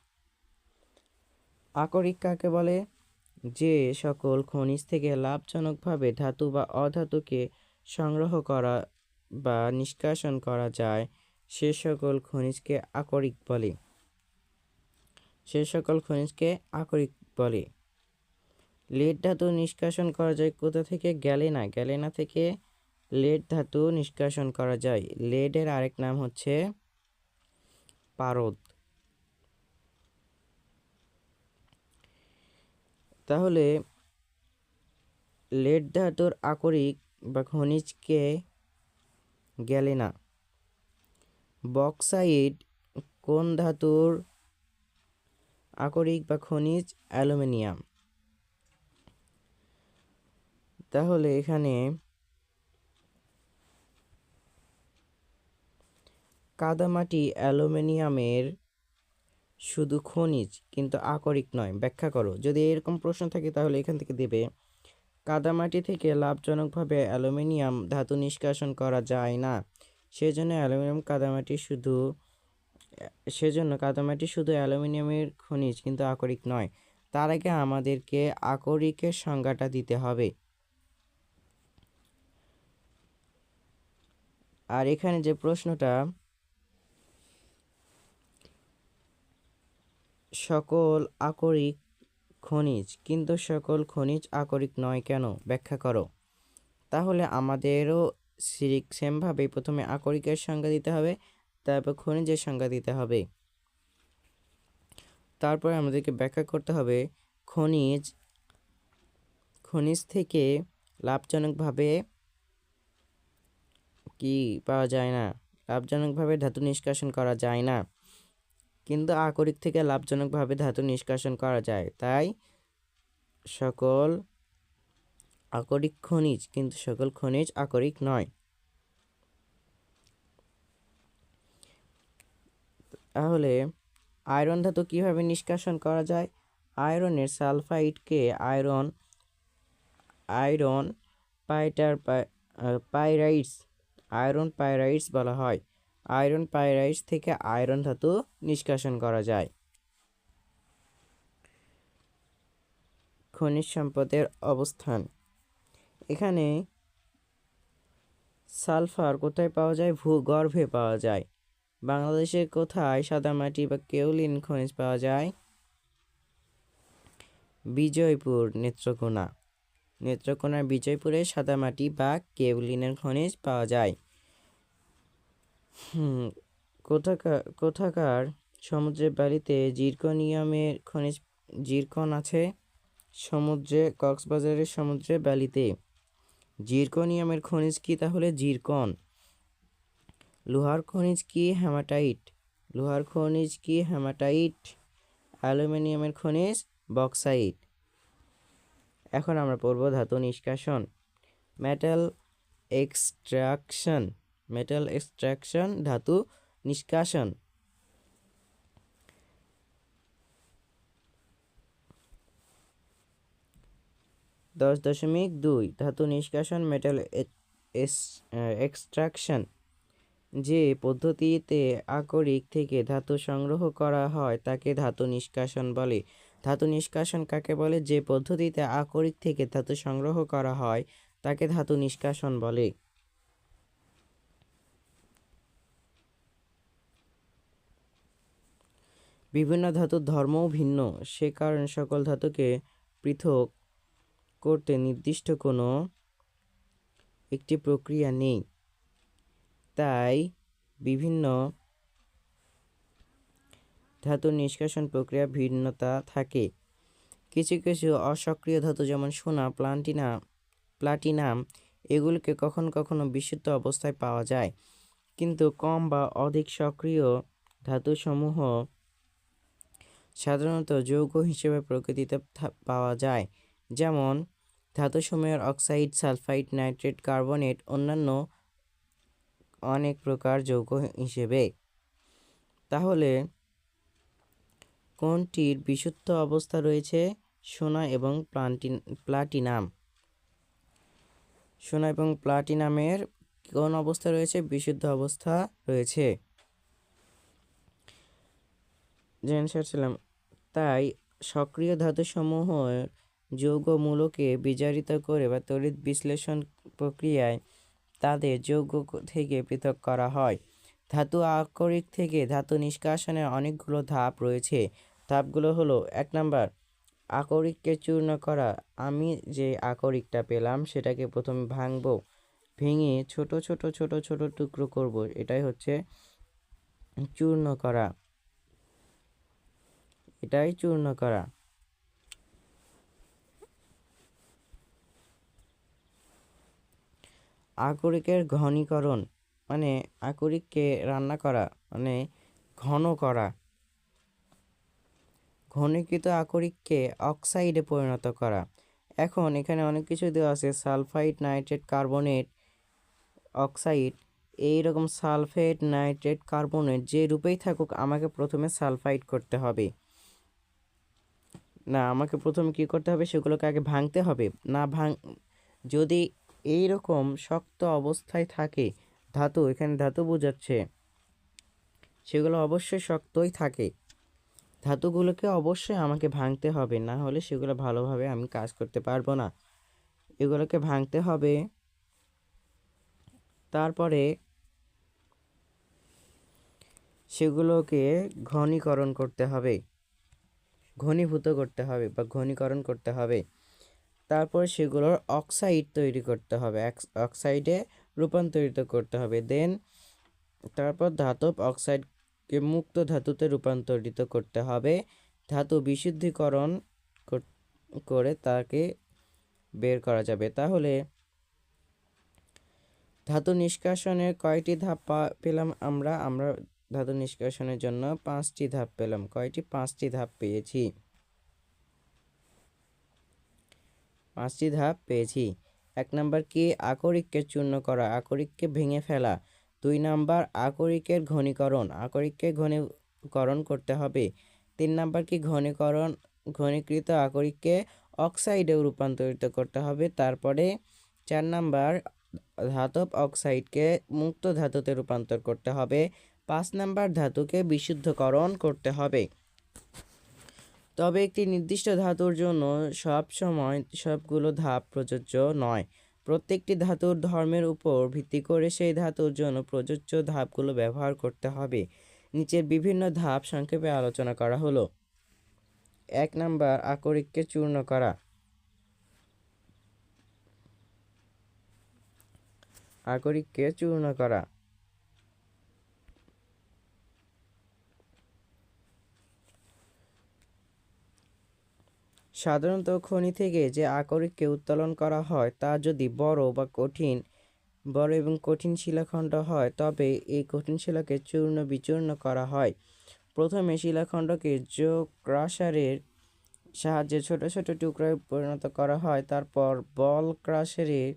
আকরিক কাকে বলে? যে সকল খনিজ থেকে লাভজনকভাবে ধাতু বা অধাতুকে সংগ্রহ করা বা নিষ্কাশন করা যায় সে সকল খনিজকে আকরিক বলে। লেড ধাতু নিষ্কাশন করা যায় কোথা থেকে? গ্যালেনা থেকে লেড ধাতু নিষ্কাশন করা যায়। লেডের আরেক নাম হচ্ছে পারদ। তাহলে লেড ধাতুর আকরিক বা খনিজকে গ্যালেনা। বক্সাইট কোন ধাতুর আকরিক বা খনিজ? অ্যালুমিনিয়াম। তাহলে এখানে কাদামাটি অ্যালুমিনিয়ামের শুধু খনিজ কিন্তু আকরিক নয়, ব্যাখ্যা করো। যদি এরকম প্রশ্ন থাকে তাহলে এখান থেকে দেবে কাদামাটি থেকে লাভজনকভাবে অ্যালুমিনিয়াম ধাতু নিষ্কাশন করা যায় না, সেজন্য কাদামাটি শুধু অ্যালুমিনিয়ামের খনিজ কিন্তু আকরিক নয়। তার আগে আমাদেরকে আকরিকের সংজ্ঞাটা দিতে হবে। আর এখানে যে প্রশ্নটা, সকল আকরিক খনিজ কিন্তু সকল খনিজ আকরিক নয় কেন, ব্যাখ্যা করো। তাহলে আমাদেরও সেমভাবে প্রথমে আকরিকের সংজ্ঞা দিতে হবে, তারপর খনিজের সংজ্ঞা দিতে হবে, তারপরে আমাদেরকে ব্যাখ্যা করতে হবে খনিজ থেকে লাভজনকভাবে কি পাওয়া যায় না, লাভজনকভাবে ধাতু নিষ্কাশন করা যায় না, কিন্তু আকরিক থেকে লাভজনকভাবে ধাতু নিষ্কাশন করা যায়। তাই সকল আকরিক খনিজ কিন্তু সকল খনিজ আকরিক নয়। তাহলে আয়রন ধাতু কিভাবে নিষ্কাশন করা যায়? আয়রনের সালফাইডকে আয়রন পাইরাইটস বলা হয়। আয়রন পাইরাইটস থেকে আয়রন ধাতু নিষ্কাশন করা যায়। খনিজ সম্পদের অবস্থান, এখানে সালফার কোথায় পাওয়া যায়? ভূগর্ভে পাওয়া যায়। বাংলাদেশের কোথায় সাদামাটি বা কেওলিন খনিজ পাওয়া যায়? বিজয়পুর, নেত্রকোনার বিজয়পুরে সাদামাটি বা কেওলিনের খনিজ পাওয়া যায়। কোথাকার সমুদ্রের বালিতে জিরকনিয়ামের খনিজ জিরকন আছে? কক্সবাজারের সমুদ্রের বালিতে। জিরকনিয়ামের খনিজ কি তাহলে? জিরকন। লোহার খনিজ কি? হ্যামাটাইট। অ্যালুমিনিয়ামের খনিজ বক্সাইট। এখন আমরা পড়ব ধাতু নিষ্কাশন, মেটাল এক্সট্রাকশন, ধাতু নিষ্কাশন। দশ 10.2 ধাতু নিষ্কাশন, মেটাল এক্সট্রাকশন। যে পদ্ধতিতে আকরিক থেকে ধাতু সংগ্রহ করা হয় তাকে ধাতু নিষ্কাশন বলে। ধাতু নিষ্কাশন কাকে বলে? যে পদ্ধতিতে আকরিক থেকে ধাতু সংগ্রহ করা হয় তাকে ধাতু নিষ্কাশন বলে। বিভিন্ন ধাতুর ধর্মও ভিন্ন, সে কারণে সকল ধাতুকে পৃথক করতে নির্দিষ্ট কোনো একটি প্রক্রিয়া নেই। তাই বিভিন্ন ধাতুর নিষ্কাশন প্রক্রিয়া ভিন্নতা থাকে। কিছু কিছু অসক্রিয় ধাতু যেমন সোনা, প্লাটিনাম এগুলোকে কখনো কখনো বিশুদ্ধ অবস্থায় পাওয়া যায়, কিন্তু কম বা অধিক সক্রিয় ধাতুসমূহ সাধারণত যৌগ হিসেবে প্রকৃতিতে পাওয়া যায়, যেমন ধাতুসমূহের অক্সাইড, সালফাইড, নাইট্রেট, কার্বনেট অন্যান্য অনেক প্রকার যৌগ হিসেবে। তাহলে কোনটির বিশুদ্ধ অবস্থা রয়েছে? সোনা এবং প্লাটিনাম। সোনা এবং প্লাটিনামের কোন অবস্থা রয়েছে? বিশুদ্ধ অবস্থা রয়েছে। জেনেছিলাম। তাই সক্রিয় ধাতুসমূহের যৌগমূলকে বিজারিত করে বা তড়িৎ বিশ্লেষণ প্রক্রিয়ায় তাদের যৌগ থেকে পৃথক করা হয়। ধাতু আকরিক থেকে ধাতু নিষ্কাশনের অনেকগুলো ধাপ রয়েছে। ধাপগুলো হলো: 1 নাম্বার, আকরিককে চূর্ণ করা। আমি যে আকরিকটা পেলাম সেটাকে প্রথমে ভাঙবো, ভেঙে ছোট ছোট ছোট ছোট টুকরো করব, এটাই হচ্ছে চূর্ণ করা। আকরিকের ঘনীকরণ মানে আকরিককে রান্না করা, মানে ঘন করা। ঘনীকৃত আকরিককে অক্সাইডে পরিণত করা। এখন এখানে অনেক কিছু দেওয়া আছে, সালফাইড, নাইট্রেট, কার্বনেট, অক্সাইড। এইরকম সালফেট, নাইট্রেট, কার্বনেট যে রূপেই থাকুক আমাকে প্রথমে সালফাইড করতে হবে, না আমাকে প্রথমে কি করতে হবে? সেগুলোকে আগে ভাঙতে হবে। যদি এইরকম শক্ত অবস্থায় থাকে ধাতু, এখানে ধাতু বোঝাচ্ছে, সেগুলো অবশ্যই শক্তই থাকে। ধাতুগুলোকে অবশ্যই আমাকে ভাঙতে হবে, না হলে সেগুলো ভালোভাবে আমি কাজ করতে পারবো না। এগুলোকে ভাঙতে হবে। তারপরে সেগুলোকে ঘনীকরণ করতে হবে, ঘনীভূত করতে হবে বা ঘনীকরণ করতে হবে। তারপর সেগুলোর অক্সাইড তৈরি করতে হবে, অক্সাইডে রূপান্তরিত করতে হবে। দেন তারপর ধাতব অক্সাইডকে মুক্ত ধাতুতে রূপান্তরিত করতে হবে। ধাতু বিশুদ্ধীকরণ করে তাকে বের করা যাবে। তাহলে ধাতু নিষ্কাশনের কয়টি ধাপ পেলাম আমরা? আমরা ধাতু নিষ্কাশনের জন্য 5টি ধাপ পেলাম। কয়টি? 5টি ধাপ পেয়েছি। 5টি ধাপ পেয়েছি। 1 নাম্বার কি? আকরিককে চূর্ণ করা, আকরিককে ভেঙে ফেলা। 2 নাম্বার আকরিকের ঘনীকরণ, আকরিককে ঘনীকরণ করতে হবে। 3 নাম্বার কি? ঘনীকৃত আকরিককে অক্সাইডে রূপান্তরিত করতে হবে। তারপরে 4 নাম্বার ধাতব অক্সাইডকে মুক্ত ধাতুতে রূপান্তর করতে হবে। 5 নাম্বার ধাতুকে বিশুদ্ধকরণ করতে হবে। তবে একটি নির্দিষ্ট ধাতুর জন্য সব সময় সবগুলো ধাপ প্রযোজ্য নয়। প্রত্যেকটি ধাতুর ধর্মের উপর ভিত্তি করে সেই ধাতুর জন্য প্রযোজ্য ধাপগুলো ব্যবহার করতে হবে। নিচের বিভিন্ন ধাপ সংক্ষেপে আলোচনা করা হলো। 1 নাম্বার আকরিককে চূর্ণ করা। আকরিককে চূর্ণ করা। সাধারণত খনি থেকে যে আকরিককে উত্তোলন করা হয় তা যদি বড় এবং কঠিন শিলাখণ্ড হয় তবে এই কঠিন শিলাকে চূর্ণ বিচূর্ণ করা হয়। প্রথমে শিলাখণ্ডকে জো ক্রাশারের সাহায্যে ছোট ছোট টুকরায় পরিণত করা হয়। তারপর বল ক্রাশারের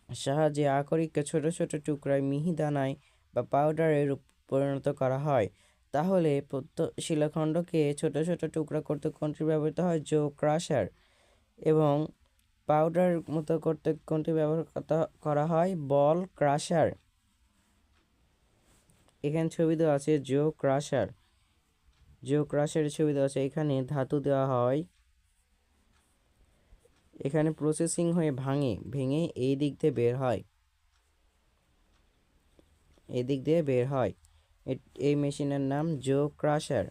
সাহায্যে আকরিককে ছোট ছোট টুকরায় মিহি দানায় বা পাউডারে পরিণত করা হয়। তাহলে শিলাখণ্ডকে ছোট ছোট টুকরা করতে কোনটি ব্যবহৃত হয়? জো ক্রাশার। এবং পাউডার মতো করতে কোনটি ব্যবহার করা হয়? বল ক্রাশার। এখানে ছবি দেওয়া আছে জো ক্রাশার, জো ক্রাশারের ছবি দেওয়া আছে। এখানে ধাতু দেওয়া হয়, এখানে প্রসেসিং হয়ে ভেঙে এই দিক দিয়ে বের হয়, এই দিক দিয়ে বের হয়। এই মেশিনের নাম জো ক্রাশার।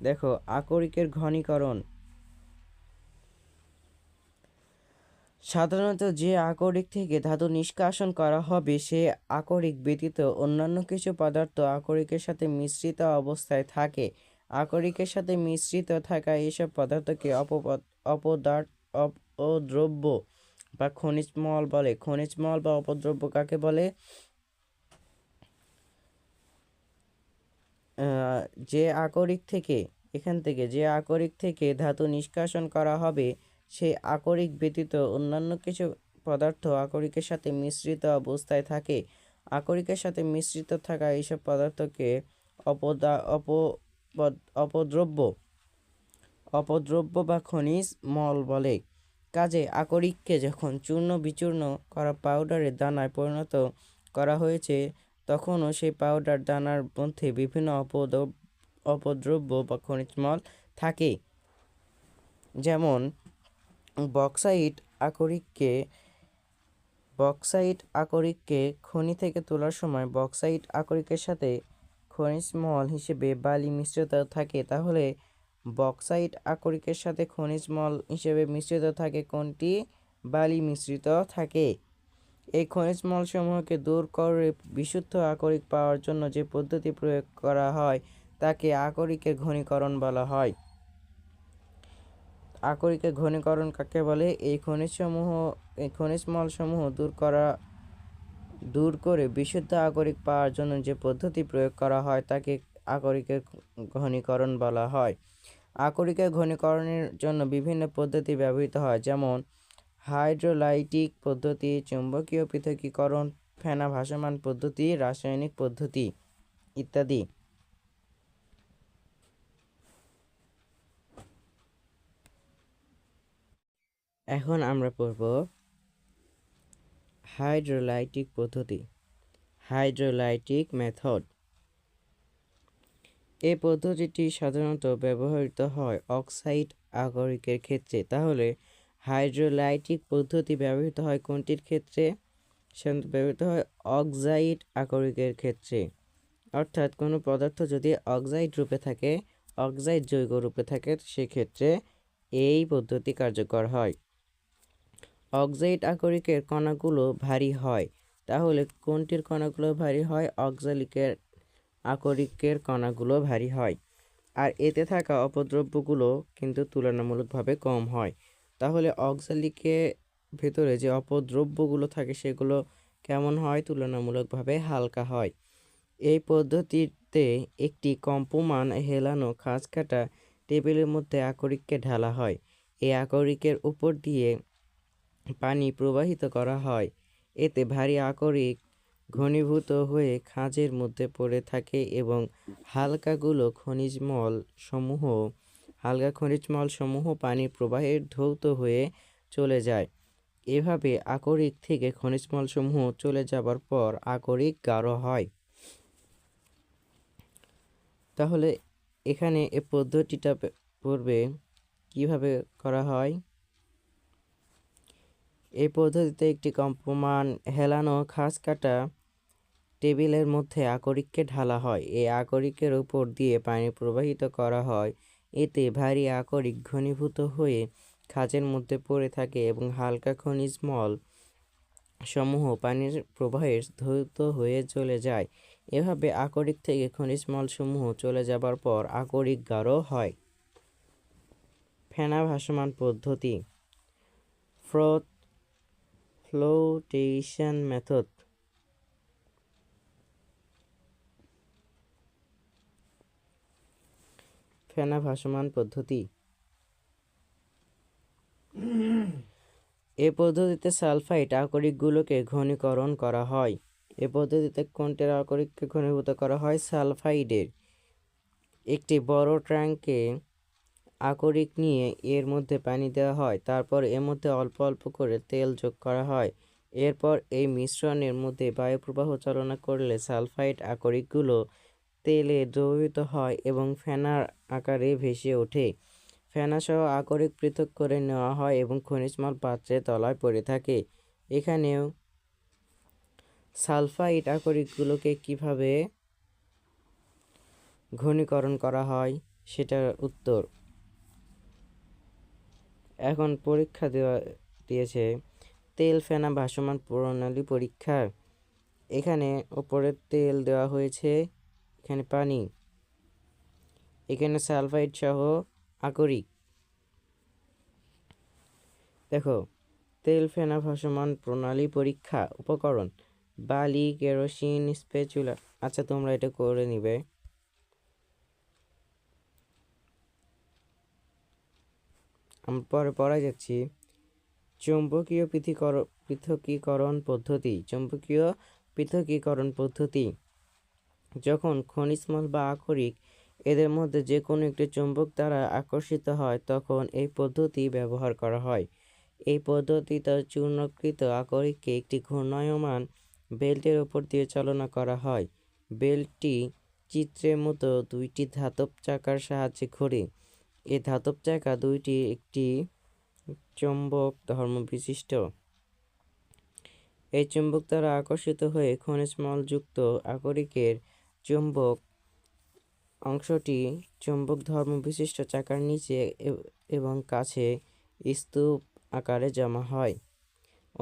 দেখো আকরিকের ঘনীকরণ। সাধারণত যে আকরিক থেকে ধাতু নিষ্কাশন করা হবে সে আকরিক ব্যতীত অন্যান্য কিছু পদার্থ আকরিকের সাথে মিশ্রিত অবস্থায় থাকে। আকরিকের সাথে মিশ্রিত থাকা এইসব পদার্থকে অপদ্রব্য বা খনিজ মল বলে। খনিজ মল বা অপদ্রব্য কাকে বলে? যে আকরিক থেকে যে আকরিক থেকে ধাতু নিষ্কাশন করা হবে সেই আকরিক ব্যতীত অন্যান্য কিছু পদার্থ আকরিকের সাথে মিশ্রিত অবস্থায় থাকে। আকরিকের সাথে মিশ্রিত থাকা এইসব পদার্থকে অপদ্রব্য বা খনিজ মল বলে। কাজে আকরিককে যখন চূর্ণ বিচূর্ণ করা পাউডারের দানায় পরিণত করা হয়েছে তখনও সেই পাউডার দানার মধ্যে বিভিন্ন অপদ্রব্য বা খনিজ মল থাকে। যেমন বক্সাইট আকরিককে খনি থেকে তোলার সময় বক্সাইট আকরিকের সাথে খনিজ মল হিসেবে বালি মিশ্রিত থাকে। তাহলে বক্সাইট আকরিকের সাথে খনিজ মল হিসেবে মিশ্রিত থাকে কোনটি? বালি মিশ্রিত থাকে। এই খনিজ মলসমূহকে দূর করে বিশুদ্ধ আকরিক পাওয়ার জন্য যে পদ্ধতি প্রয়োগ করা হয় তাকে আকরিকের ঘনীকরণ বলা হয়। আকরিকের ঘনীকরণ কাকে বলে? এই খনিজ মলসমূহ দূর করে বিশুদ্ধ আকরিক পাওয়ার জন্য যে পদ্ধতি প্রয়োগ করা হয় তাকে আকরিকের ঘনীকরণ বলা হয়। আকরিকের ঘনীকরণের জন্য বিভিন্ন পদ্ধতি ব্যবহৃত হয়, যেমন হাইড্রোলাইটিক পদ্ধতি, চুম্বকীয় পৃথকীকরণ, ফেনা ভাসমান পদ্ধতি, রাসায়নিক পদ্ধতি ইত্যাদি। এখন আমরা পড়ব হাইড্রোলাইটিক পদ্ধতি, হাইড্রোলাইটিক মেথড। এই পদ্ধতিটি সাধারণত ব্যবহৃত হয় অক্সাইড আকরিকের ক্ষেত্রে। তাহলে হাইড্রোলাইটিক পদ্ধতি ব্যবহৃত হয় কোনটির ক্ষেত্রে? সাধারণত ব্যবহৃত হয় অক্সাইড আকরিকের ক্ষেত্রে। অর্থাৎ কোনো পদার্থ যদি অক্সাইড রূপে থাকে, অক্সাইড যৌগ রূপে থাকে, সেক্ষেত্রে এই পদ্ধতি কার্যকর হয়। অক্সাইড আকরিকের কণাগুলো ভারী হয়। তাহলে কোনটির কণাগুলো ভারী হয়? অক্সালিকের আকরিকের কণাগুলো ভারী হয়। আর এতে থাকা অপদ্রব্যগুলো কিন্তু তুলনামূলকভাবে কম হয়। তাহলে অক্সালিকের ভেতরে যে অপদ্রব্যগুলো থাকে সেগুলো কেমন হয়? তুলনামূলকভাবে হালকা হয়। এই পদ্ধতিতে একটি কম্পমান হেলানো খাঁজকাটা টেবিলের মধ্যে আকরিককে ঢালা হয়। এই আকরিকের উপর দিয়ে পানি প্রবাহিত করা হয়। এতে ভারী আকরিক ঘনীভূত হয়ে খাঁজের মধ্যে পড়ে থাকে এবং হালকা খনিজমল সমূহ পানির প্রবাহে ধৌত হয়ে চলে যায়। এভাবে আকরিক থেকে খনিজমল সমূহ চলে যাবার পর আকরিক গাঢ় হয়। তাহলে এখানে এ পদ্ধতিটা পূর্বে কিভাবে করা হয়? এই পদ্ধতিতে একটি কম্পমান হেলানো খাঁজকাটা টেবিলের মধ্যে আকরিককে ঢালা হয়। এই আকরিকের উপর দিয়ে পানি প্রবাহিত করা হয়। এতে ভারী আকরিক ঘনীভূত হয়ে খাঁজের মধ্যে পড়ে থাকে এবং হালকা খনিজমল সমূহ পানির প্রবাহে ধৌত হয়ে চলে যায়। এভাবে আকরিক থেকে খনিজমল সমূহ চলে যাবার পর আকরিক গাঢ় হয়। ফেনা ভাসমান পদ্ধতি, ফ্লোটেশন মেথড। ফেনা ভাসমান পদ্ধতি। এ পদ্ধতিতে সালফাইড আকরিকগুলোকে ঘনীকরণ করা হয়। এ পদ্ধতিতে কোনটির আকরিককে ঘনীভূত করা হয়? সালফাইডের। একটি বড় ট্যাঙ্কে আকরিক নিয়ে এর মধ্যে পানি দেওয়া হয়। তারপর এর মধ্যে অল্প অল্প করে তেল যোগ করা হয়। এরপর এই মিশ্রণের মধ্যে বায়ুপ্রবাহ চালনা করলে সালফাইড আকরিকগুলো তেলে দ্রবীভূত হয় এবং ফেনার আকারে ভেসে ওঠে। ফেনাসহ আকরিক পৃথক করে নেওয়া হয় এবং খনিজমল পাত্রের তলায় পড়ে থাকে। এখানেও সালফাইড আকরিকগুলোকে কিভাবে ঘনীকরণ করা হয় সেটার উত্তর। এখন পরীক্ষা দিয়েছে তেল ফেনা ভাসমান প্রণালী পরীক্ষা। এখানে উপরে তেল দেওয়া হয়েছে, এখানে পানি, এখানে সালফাইড সহ আকরিক। দেখো, তেল ফেনা ভাসমান প্রণালী পরীক্ষা। উপকরণ: বালি, কেরোসিন, স্প্যাচুলা। আচ্ছা, তোমরা এটা করে নিবে। আমরা পরে পড়া যাচ্ছি। চৌম্বকীয় পৃথকীকরণ পদ্ধতি। চৌম্বকীয় পৃথকীকরণ পদ্ধতি: যখন খনিজমল বা আকরিক এদের মধ্যে যে কোনো একটি চুম্বক দ্বারা আকর্ষিত হয় তখন এই পদ্ধতি ব্যবহার করা হয়। এই পদ্ধতিতে চূর্ণকৃত আকরিককে একটি ঘূর্ণায়মান বেল্টের উপর দিয়ে চালনা করা হয়। বেল্টটি চিত্রের মতো দুইটি ধাতব চাকার সাহায্যে ঘোরে। এই ধাতব চাকা দুইটি একটি চৌম্বক ধর্ম বিশিষ্ট। এই চুম্বক দ্বারা আকর্ষিত হয়ে খনিজমলযুক্ত আকরিকের চুম্বক অংশটি চুম্বক ধর্ম বিশিষ্ট চাকার নিচে এবং কাছে স্তূপ আকারে জমা হয়।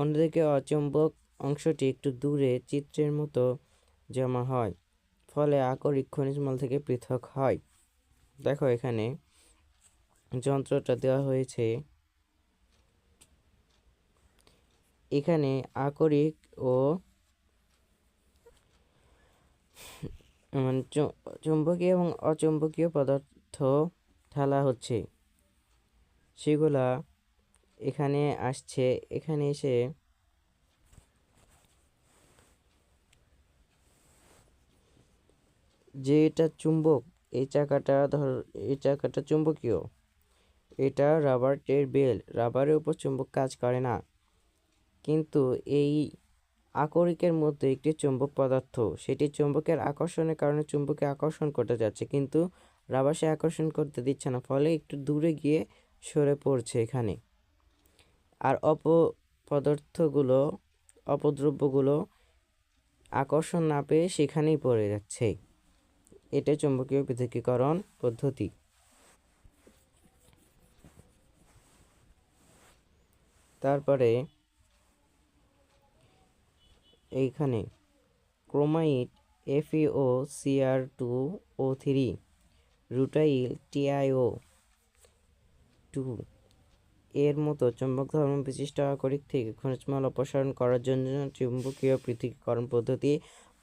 অন্যদিকে অচুম্বক অংশটি একটু দূরে চিত্রের মতো জমা হয়। ফলে আকরিক খনিজমল থেকে পৃথক হয়। দেখো, এখানে যন্ত্রটা দেওয়া হয়েছে। এখানে আকরিক ও চুম্বকীয় এবং অচুম্বকীয় পদার্থ ঢালা হচ্ছে, সেগুলা এখানে আসছে। এখানে এসে যে এটা চুম্বক, এই চাকাটা চুম্বকীয়। এটা রাবারের বেল, রাবারের উপর চুম্বক কাজ করে না। কিন্তু এই আকরিকের মধ্যে একটি চুম্বক পদার্থ, সেটি চুম্বকের আকর্ষণের কারণে চুম্বকে আকর্ষণ করতে যাচ্ছে, কিন্তু রাবার সে আকর্ষণ করতে দিচ্ছে না, ফলে একটু দূরে গিয়ে সরে পড়ছে এখানে। আর পদার্থগুলো অপদ্রব্যগুলো আকর্ষণ না পেয়ে সেখানেই পড়ে যাচ্ছে। এটা চুম্বকীয় পৃথকীকরণ পদ্ধতি। তারপরে এইখানে chromite FeO, Cr2O3, rutile TiO2 এর মতো চুম্বক ধর্ম বিশিষ্ট আকরিক থেকে খনিজমল অপসারণ করার জন্য চুম্বকীয় পৃথকীকরণ পদ্ধতি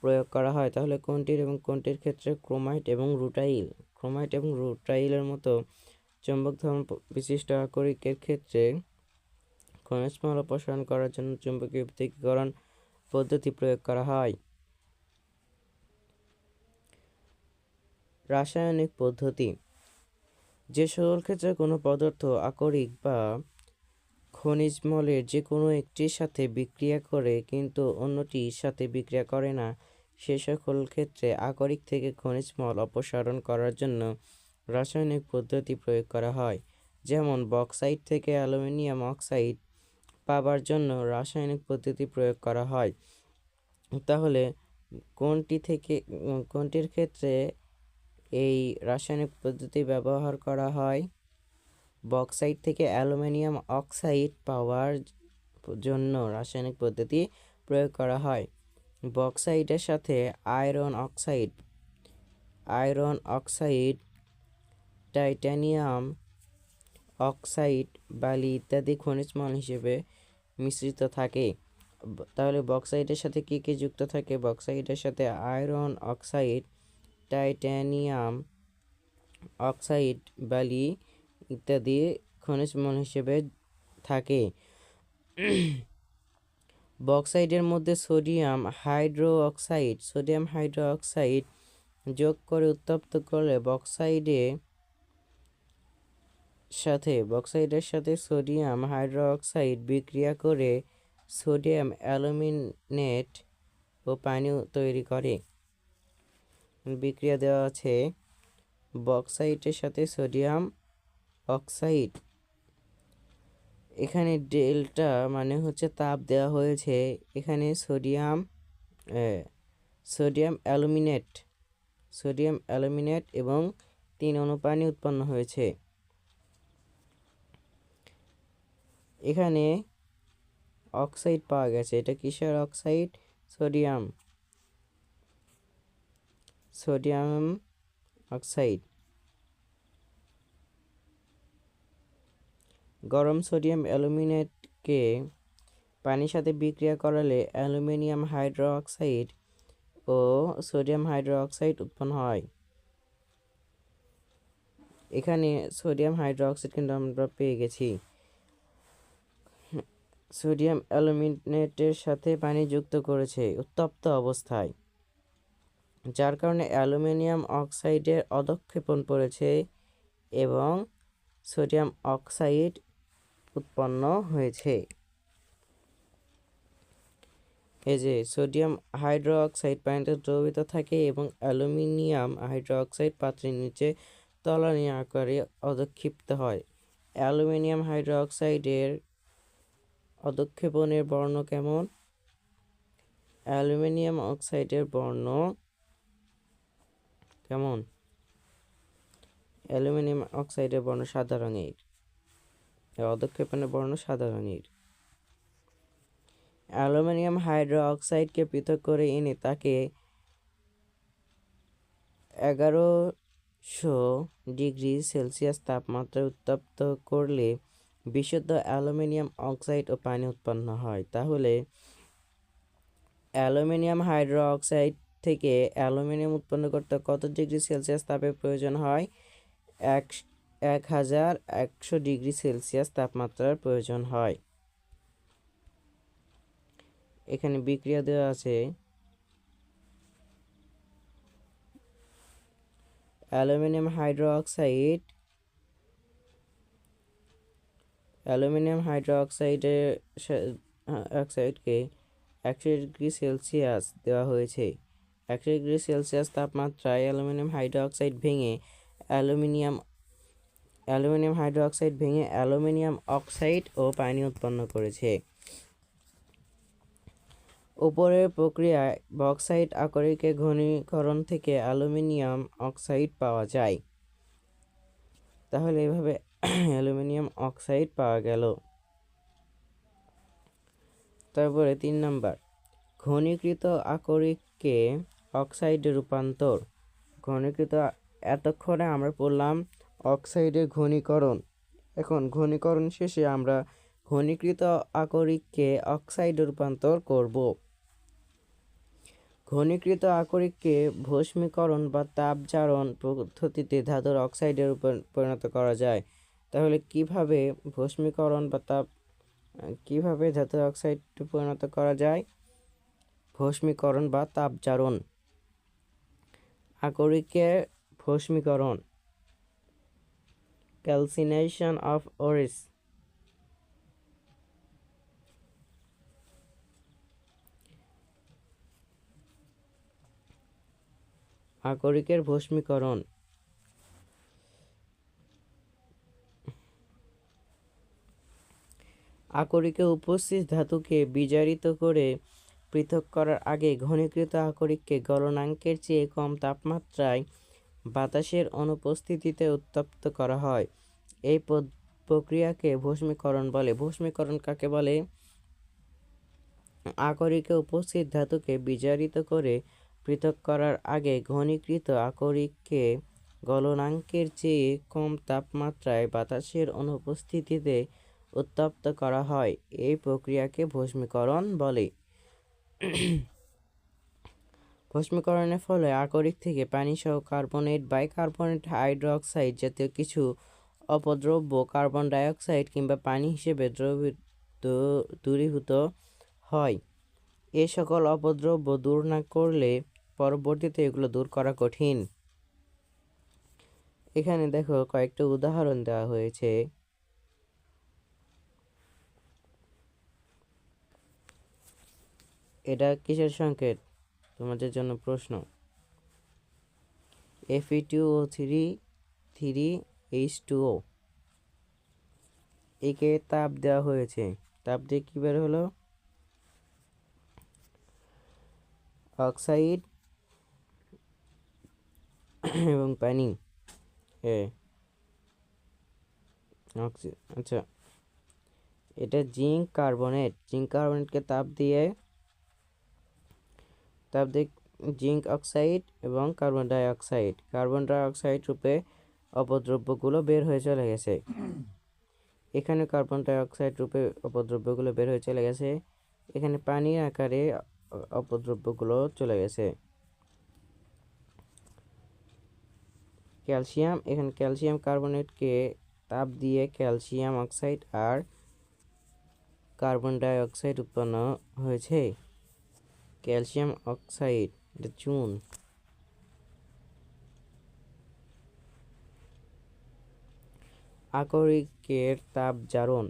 প্রয়োগ করা হয়। তাহলে কোনটির এবং কোনটির ক্ষেত্রে ক্রোমাইট এবং রুটাইলের মতো চুম্বক ধর্ম বিশিষ্ট আকরিকের ক্ষেত্রে খনিজমল অপসারণ করার জন্য চুম্বকীয় পৃথকীকরণ পদ্ধতি প্রয়োগ করা হয়। রাসায়নিক পদ্ধতি। যে সকল ক্ষেত্রে কোনো পদার্থ আকরিক বা খনিজমলের যে কোনো একটির সাথে বিক্রিয়া করে কিন্তু অন্যটির সাথে বিক্রিয়া করে না, সে সকল ক্ষেত্রে আকরিক থেকে খনিজমল অপসারণ করার জন্য রাসায়নিক পদ্ধতি প্রয়োগ করা হয়। যেমন বক্সাইট থেকে অ্যালুমিনিয়াম অক্সাইড পাবার জন্য রাসায়নিক পদ্ধতি প্রয়োগ করা হয়। তাহলে কোনটির ক্ষেত্রে এই রাসায়নিক পদ্ধতি ব্যবহার করা হয়? বক্সাইট থেকে অ্যালুমিনিয়াম অক্সাইড পাওয়ার জন্য রাসায়নিক পদ্ধতি প্রয়োগ করা হয়। বক্সাইটের সাথে আয়রন অক্সাইড, টাইটানিয়াম অক্সাইড, বালি ইত্যাদি খনিজমল হিসেবে মিশ্রিত থাকে। তাহলে বক্সাইটের সাথে কি কি যুক্ত থাকে? বক্সাইটের সাথে আয়রন অক্সাইড, টাইটানিয়াম অক্সাইড, বালি ইত্যাদি খনিজমল হিসেবে থাকে। বক্সাইডের মধ্যে সোডিয়াম হাইড্রোক্সাইড যোগ করে উত্তপ্ত করলে বক্সাইডের সাথে সোডিয়াম হাইড্রোক্সাইড বিক্রিয়া করে সোডিয়াম অ্যালুমিনেট ও পানি তৈরি করে। বিক্রিয়া দেওয়া আছে বক্সাইটের সাথে সোডিয়াম অক্সাইড। এখানে ডেল্টা মানে হচ্ছে তাপ দেওয়া হয়েছে। এখানে সোডিয়াম অ্যালুমিনেট এবং 3 অণু পানি উৎপন্ন হয়েছে। এখানে অক্সাইড পাওয়া গেছে। এটা কিসের অক্সাইড? Sodium oxide. গরম সোডিয়াম অ্যালুমিনেটকে পানির সাথে বিক্রিয়া করালে অ্যালুমিনিয়াম হাইড্রোক্সাইড ও সোডিয়াম হাইড্রোক্সাইড উৎপন্ন হয়। এখানে সোডিয়াম হাইড্রোক্সাইড কিন্তু আমরা পেয়ে গেছি। সোডিয়াম অ্যালুমিনেটের সাথে পানি যুক্ত করেছে উত্তপ্ত অবস্থায়, যার কারণে অ্যালুমিনিয়াম অক্সাইডের অধঃক্ষেপণ পড়েছে এবং সোডিয়াম অক্সাইড উৎপন্ন হয়েছে। এই যে সোডিয়াম হাইড্রোক্সাইড পানিতে দ্রবীভূত থাকে এবং অ্যালুমিনিয়াম হাইড্রোক্সাইড পাত্রের নিচে তলানি আকারে অধঃক্ষিপ্ত হয়। অ্যালুমিনিয়াম হাইড্রোক্সাইডের অধঃক্ষেপণের বর্ণ কেমন? অ্যালুমিনিয়াম অক্সাইডের বর্ণ কেমন? অ্যালুমিনিয়াম অক্সাইডের বর্ণ সাদা রঙের, অধঃক্ষেপণের বর্ণ সাদা রঙের। অ্যালুমিনিয়াম হাইড্রোক্সাইডকে পৃথক করে এনে তাকে 1100 ডিগ্রি সেলসিয়াস তাপমাত্রায় উত্তপ্ত করলে বিশুদ্ধ অ্যালুমিনিয়াম অক্সাইড ও পানি উৎপন্ন হয়। তাহলে অ্যালুমিনিয়াম হাইড্রোক্সাইড থেকে অ্যালুমিনিয়াম উৎপন্ন করতে কত ডিগ্রি সেলসিয়াস তাপের প্রয়োজন হয়? 1100 ডিগ্রি সেলসিয়াস তাপমাত্রার প্রয়োজন হয়। এখানে বিক্রিয়া দেওয়া আছে অ্যালুমিনিয়াম হাইড্রোক্সাইডকে 100 ডিগ্রি সেলসিয়াস দেওয়া হয়েছে। 100 ডিগ্রি সেলসিয়াস তাপমাত্রায় অ্যালুমিনিয়াম হাইড্রোক্সাইড ভেঙে অ্যালুমিনিয়াম অক্সাইড ও পানি উৎপন্ন করেছে। উপরের প্রক্রিয়ায় বক্সাইট আকরিকের ঘনীকরণ থেকে অ্যালুমিনিয়াম অক্সাইড পাওয়া যায়। তাহলে এভাবে অ্যালুমিনিয়াম অক্সাইড পাওয়া গেল। তারপরে 3 নাম্বার, ঘনীকৃত আকরিককে অক্সাইডে রূপান্তর। ঘনীকৃত, এতক্ষণে আমরা পড়লাম অক্সাইডের ঘনীকরণ। এখন ঘনীকরণ শেষে আমরা ঘনীকৃত আকরিককে অক্সাইডে রূপান্তর করব। ঘনীকৃত আকরিককে ভস্মীকরণ বা তাপজারণ পদ্ধতিতে ধাতুর অক্সাইডে পরিণত করা যায়। তাহলে কিভাবে ভস্মীকরণ বা কিভাবে ধাতুর অক্সাইডে পরিণত করা যায়? ভস্মীকরণ বা তাপজারণ। আকরিকের ভস্মীকরণ, ক্যালসিনেশন অফ ওরিস। আকরিকের ভস্মীকরণ। আকরিকে উপস্থিত ধাতুকে বিজারিত করে পৃথক করার আগে ঘনীকৃত আকরিককে গলনাঙ্কের চেয়ে কম তাপমাত্রায় বাতাসের অনুপস্থিতিতে উত্তপ্ত করা হয়। এই প্রক্রিয়াকে ভস্মীকরণ বলে। ভস্মীকরণ কাকে বলে? আকরিকে উপস্থিত ধাতুকে বিজারিত করে পৃথক করার আগে ঘনীকৃত আকরিককে গলনাঙ্কের চেয়ে কম তাপমাত্রায় বাতাসের অনুপস্থিতিতে উত্তপ্ত করা হয়। এই প্রক্রিয়াকে ভস্মীকরণ বলে। ভস্মীকরণের ফলে আকরিক থেকে পানিসহ কার্বনেট, বাইকার্বনেট, হাইড্রোক্সাইড জাতীয় কিছু অপদ্রব্য কার্বন ডাইঅক্সাইড কিংবা পানি হিসেবে দূরীভূত হয়। এ সকল অপদ্রব্য দূর না করলে পরবর্তীতে এগুলো দূর করা কঠিন। এখানে দেখো কয়েকটা উদাহরণ দেওয়া হয়েছে। এটা কিসের সংকেত? তোমাদের জন্য প্রশ্ন। Fe2O3 একে তাপ দেওয়া হয়েছে। তাপ দিয়ে কি বের হলো? অক্সাইড এবং পানি। আচ্ছা, এটা জিঙ্ক কার্বনেট। জিঙ্ক কার্বনেটকে তাপ দিয়ে জিঙ্ক অক্সাইড এবং কার্বন ডাই অক্সাইড রূপে অপদ্রব্যগুলো বের হয়ে চলে গেছে। এখানে কার্বন ডাই অক্সাইড রূপে অপদ্রব্যগুলো বের হয়ে চলে গেছে। এখানে পানির আকারে অপদ্রব্যগুলো চলে গেছে। ক্যালসিয়াম, এখানে ক্যালসিয়াম কার্বনেটকে তাপ দিয়ে ক্যালসিয়াম অক্সাইড আর কার্বন ডাই অক্সাইড উৎপন্ন হয়েছে। ক্যালসিয়াম অক্সাইড, এটা চুন। আকরিকের তাপজারণ।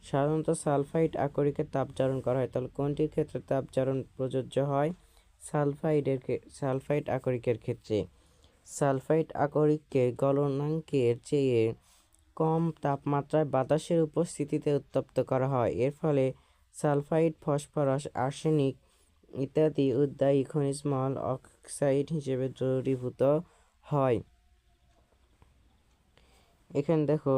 সাধারণত সালফাইড আকরিকের তাপজারণ করা হয়। তাহলে কোনটির ক্ষেত্রে তাপজারণ প্রযোজ্য হয়? সালফাইড আকরিকের ক্ষেত্রে। সালফাইড আকরিককে গলনাঙ্কের চেয়ে কম তাপমাত্রায় বাতাসের উপস্থিতিতে উত্তপ্ত করা হয়। এর ফলে সালফাইড, ফসফরাস, আর্সেনিক ইত্যাদি উদ্বায়ী খনিজ মল অক্সাইড হিসেবে দ্রবীভূত হয়। এখানে দেখো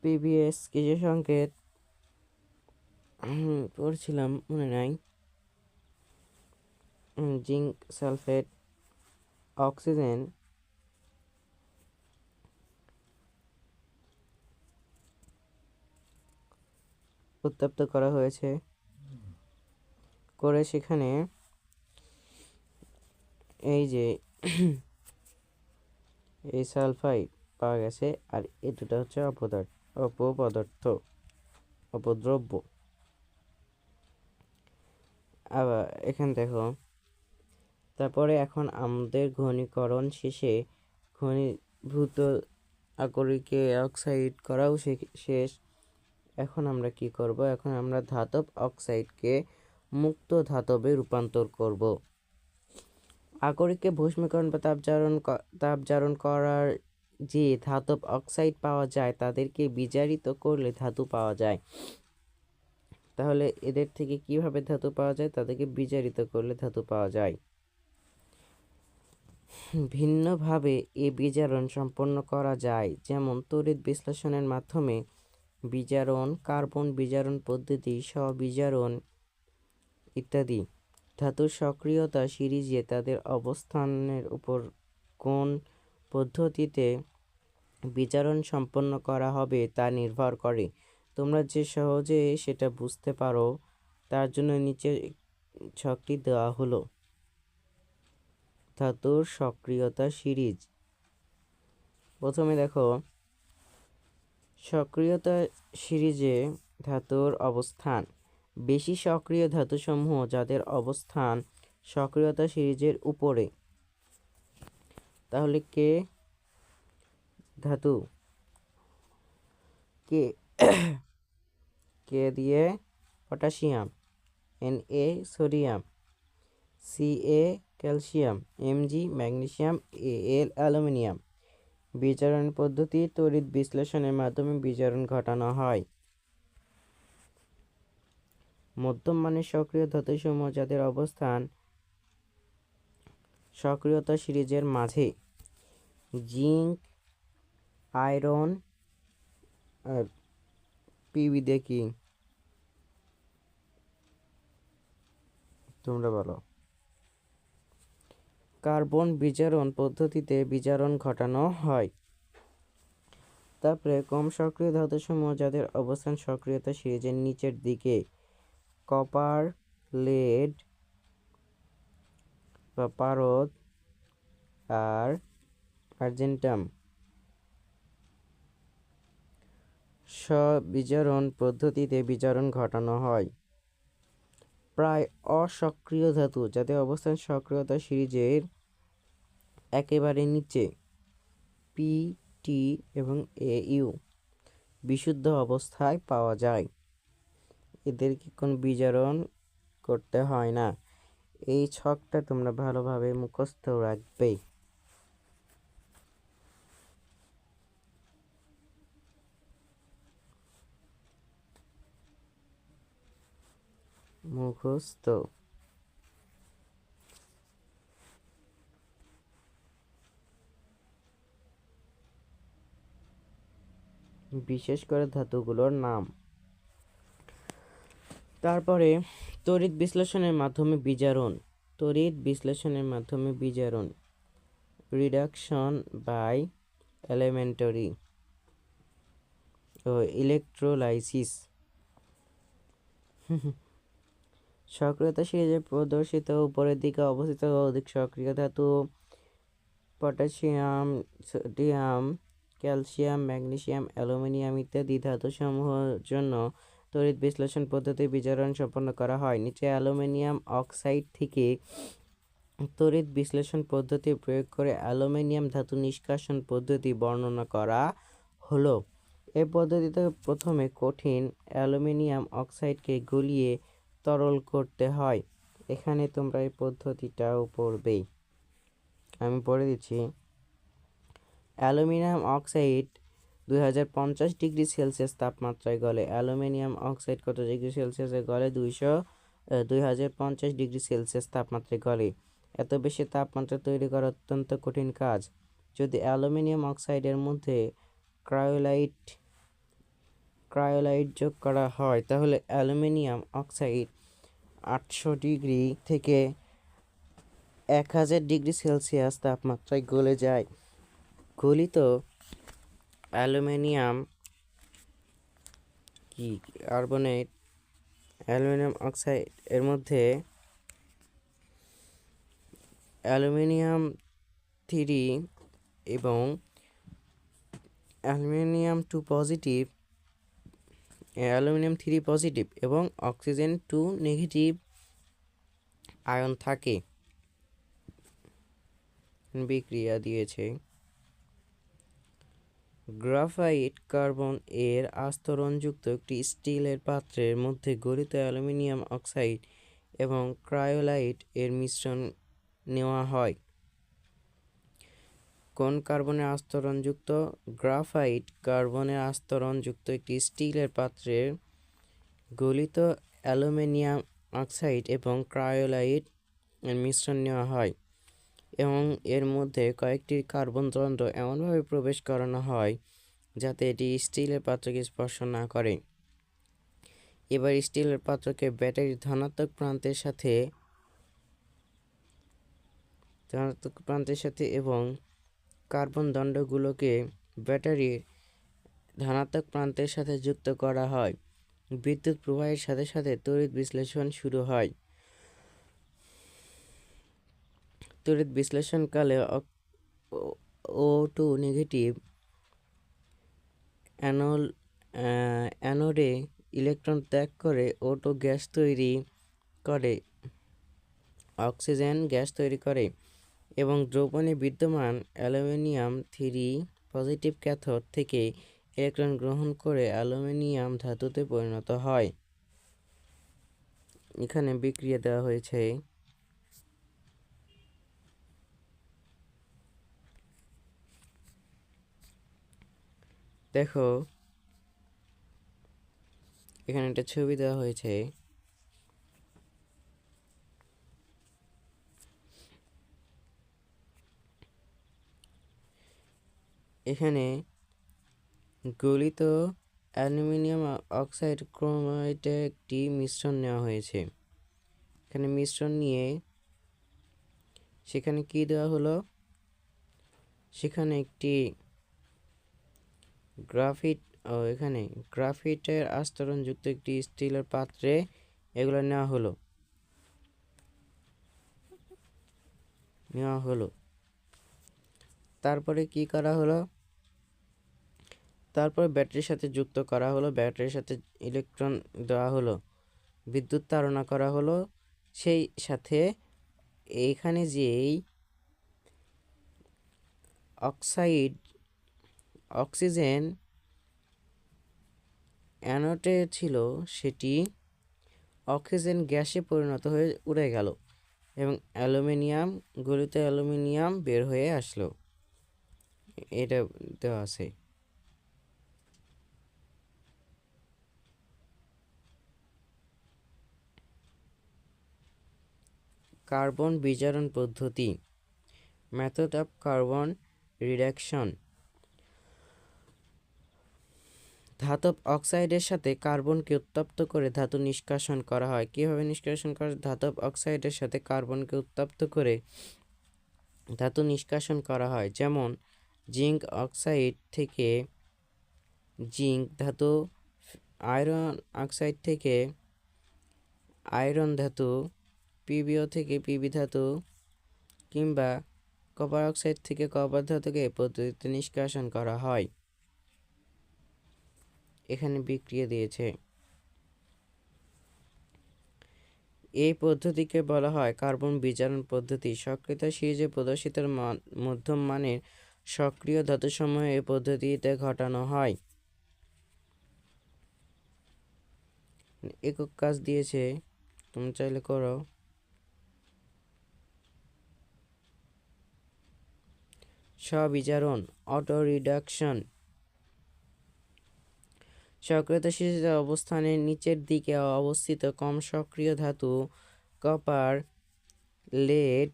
পিভিএস কিসের সংকেত পড়ছিলাম, মনে নাই। জিঙ্ক সালফেট, অক্সিজেন, উত্তপ্ত করা হয়েছে করে সেখানে এই যে এই সালফাইড পাওয়া গেছে, আর এই দুটো হচ্ছে অপদ্রব্য। আবার এখানে দেখো, তারপরে এখন আমাদের ঘনীকরণ শেষে ঘনীভূত আকরিকে অক্সাইড করাও শেষ। এখন আমরা কি করব? এখন আমরা ধাতব অক্সাইডকে মুক্ত ধাতবে রূপান্তর করব। আকরিককে ভস্মীকরণ বা তাপজারণ করার যে ধাতব অক্সাইড পাওয়া যায় তাদেরকে বিজারিত করলে ধাতু পাওয়া যায়। তাহলে এদের থেকে কিভাবে ধাতু পাওয়া যায়? তাদেরকে বিজারিত করলে ধাতু পাওয়া যায়। ভিন্নভাবে এ বিজারণ সম্পন্ন করা যায়, যেমন তড়িৎ বিশ্লেষণের মাধ্যমে বিজারণ, কার্বন বিজারণ পদ্ধতি, স্ববিজারণ ইত্যাদি। ধাতুর সক্রিয়তা সিরিজে তাদের অবস্থানের উপর কোন পদ্ধতিতে বিজারণ সম্পন্ন করা হবে তা নির্ভর করে। তোমরা যে সহজে সেটা বুঝতে পারো তার জন্য নিচে ছকটি দেওয়া হলো। ধাতুর সক্রিয়তা সিরিজ। প্রথমে দেখো সক্রিয়তা সিরিজে ধাতুর অবস্থান। বেশি সক্রিয় ধাতুসমূহ যাদের অবস্থান সক্রিয়তা সিরিজের উপরে। তাহলে কে ধাতু? কে কে দিয়ে potassium, Na sodium, Ca calcium, Mg magnesium, Al aluminium. বিজারণ পদ্ধতি তড়িৎ বিশ্লেষণের মাধ্যমে বিজারণ ঘটানো হয়। মধ্যম মানের সক্রিয় ধাতুসমূহ যাদের অবস্থান সক্রিয়তা সিরিজের মাঝে। জিঙ্ক, আয়রন, আর পিবি দেখি তোমরা বলো। কার্বন বিজারণ পদ্ধতিতে বিজারণ ঘটানো হয়। তারপরে কম সক্রিয় ধাতুসমূহ যাদের অবস্থান সক্রিয়তা সিরিজের নিচের দিকে। কপার, লেড বা পারদ আর আর্জেন্টাম। স্ববিজারণ পদ্ধতিতে বিজারণ ঘটানো হয়। প্রায় অসক্রিয় ধাতু যাদের অবস্থান সক্রিয়তা সিরিজের একেবারে নিচে। পি, টি এবং এ-ইউ বিশুদ্ধ অবস্থায় পাওয়া যায়। এদেরকে কোন বিজারণ করতে হয় না। এই ছকটা তোমরা ভালোভাবে মুখস্থ রাখবে। মুখস্থ। বিশেষ করে ধাতুগুলোর নাম। তারপরে তড়িৎ বিশ্লেষণের মাধ্যমে বিজারণ। তড়িৎ বিশ্লেষণের মাধ্যমে বিজারণ। রিডাকশন বাই এলিমেন্টারি ও ইলেকট্রোলাইসিস। সক্রিয়তা সিরিজে প্রদর্শিত উপরের দিকে অবস্থিত অধিক সক্রিয় ধাতু potassium, sodium, calcium, magnesium, aluminium ইত্যাদি ধাতুসমূহের জন্য তড়িৎ বিশ্লেষণ পদ্ধতি বিজারণ সম্পন্ন করা হয়। নিচে অ্যালুমিনিয়াম অক্সাইড থেকে তড়িৎ বিশ্লেষণ পদ্ধতি প্রয়োগ করে অ্যালুমিনিয়াম ধাতু নিষ্কাশন পদ্ধতি বর্ণনা করা হলো। এই পদ্ধতিতে প্রথমে কঠিন অ্যালুমিনিয়াম অক্সাইডকে গলিয়ে তরল করতে হয়। এখানে তোমরা এই পদ্ধতিটাও পড়বে, আমি পড়ে দিচ্ছি। অ্যালুমিনিয়াম অক্সাইড 2050 ডিগ্রি সেলসিয়াস তাপমাত্রায় গলে। অ্যালুমিনিয়াম অক্সাইড কত ডিগ্রি সেলসিয়াসে গলে? 2050 ডিগ্রি সেলসিয়াস তাপমাত্রায় গলে। এত বেশি তাপমাত্রা তৈরি করা অত্যন্ত কঠিন কাজ। যদি অ্যালুমিনিয়াম অক্সাইডের মধ্যে ক্রায়োলাইট যোগ করা হয় তাহলে অ্যালুমিনিয়াম অক্সাইড 800 ডিগ্রি থেকে 1000 ডিগ্রি সেলসিয়াস তাপমাত্রায় গলে যায়। গলিত অ্যালুমিনিয়াম কার্বনেট অ্যালুমিনিয়াম অক্সাইড এর মধ্যে অ্যালুমিনিয়াম 3 এবং অ্যালুমিনিয়াম 2 পজিটিভ, অ্যালুমিনিয়াম 3 পজিটিভ এবং অক্সিজেন 2 নেগেটিভ আয়ন থাকে। বিক্রিয়া দিয়েছে। গ্রাফাইট কার্বন এর আস্তরণযুক্ত একটি স্টিলের পাত্রের মধ্যে গলিত অ্যালুমিনিয়াম অক্সাইড এবং ক্রায়োলাইট এর মিশ্রণ নেওয়া হয়। কোন কার্বনের আস্তরণযুক্ত? গ্রাফাইট কার্বনের আস্তরণযুক্ত একটি স্টিলের পাত্রে গলিত অ্যালুমিনিয়াম অক্সাইড এবং ক্রায়োলাইট এর মিশ্রণ নেওয়া হয় এবং এর মধ্যে কয়েকটি কার্বন তন্ত্র এমনভাবে প্রবেশ করানো হয় যাতে এটি স্টিলের পাত্রকে স্পর্শ না করে। এবার স্টিলের পাত্রকে ব্যাটারির ধনাত্মক প্রান্তের সাথে এবং কার্বন দণ্ডগুলোকে ব্যাটারির ধনাত্মক প্রান্তের সাথে যুক্ত করা হয়। বিদ্যুৎ প্রবাহের সাথে সাথে তড়িৎ বিশ্লেষণ শুরু হয়। তড়িৎ বিশ্লেষণকালে O2 নেগেটিভ অ্যানোডে ইলেকট্রন ত্যাগ করে O2 গ্যাস তৈরি করে, অক্সিজেন গ্যাস তৈরি করে এবং দ্রবণে বিদ্যমান অ্যালুমিনিয়াম 3 পজিটিভ ক্যাথোড থেকে ইলেকট্রন গ্রহণ করে অ্যালুমিনিয়াম ধাতুতে পরিণত হয়। এখানে বিক্রিয়া দেওয়া হয়েছে। দেখো এখানে একটা ছবি দেওয়া হয়েছে। এখানে গলিত অ্যালুমিনিয়াম অক্সাইড ক্রোমাইটের একটি মিশ্রণ নেওয়া হয়েছে। এখানে মিশ্রণ নিয়ে সেখানে কি দেওয়া হলো? সেখানে একটি এখানে গ্রাফিটের আস্তরণযুক্ত একটি স্টিলের পাত্রে এগুলো নেওয়া হলো। তারপরে কি করা হলো? তারপর ব্যাটারির সাথে যুক্ত করা হলো, ব্যাটারির সাথে ইলেকট্রন দেওয়া হলো, বিদ্যুৎ তাড়না করা হলো। সেই সাথে এইখানে যেই অক্সিজেন অ্যানোডে ছিল সেটি অক্সিজেন গ্যাসে পরিণত হয়ে উড়ে গেল এবং গলিত অ্যালুমিনিয়াম বের হয়ে আসলো। এটা দেওয়া আছে। কার্বন বিজারণ পদ্ধতি, মেথড অফ কার্বন রিডাকশন। ধাতব অক্সাইডের সাথে কার্বনকে উত্তপ্ত করে ধাতু নিষ্কাশন করা হয়। কিভাবে নিষ্কাশন করা? ধাতব অক্সাইডের সাথে কার্বনকে উত্তপ্ত করে ধাতু নিষ্কাশন করা হয়। যেমন জিঙ্ক অক্সাইড থেকে জিঙ্ক ধাতু, আয়রন অক্সাইড থেকে আয়রন ধাতু, পিবিও থেকে পিবি ধাতু কিংবা কপার অক্সাইড থেকে কপার ধাতুকে এই পদ্ধতিতে নিষ্কাশন করা হয়। এখানে বিক্রিয়া দিয়েছে। এই পদ্ধতিকে বলা হয় কার্বন বিজারণ পদ্ধতি। সক্রিয়তা সিরিজে প্রদর্শিত মধ্যম মানের সক্রিয় ধাতুসমূহ এই পদ্ধতিতে ঘটানো হয়। একক কাজ দিয়েছে, তুমি চাইলে করো। স্ববিজারণ, অটো রিডাকশন। সক্রিয়তা সিরিজের অবস্থানের নিচের দিকে অবস্থিত কম সক্রিয় ধাতু কপার, লেড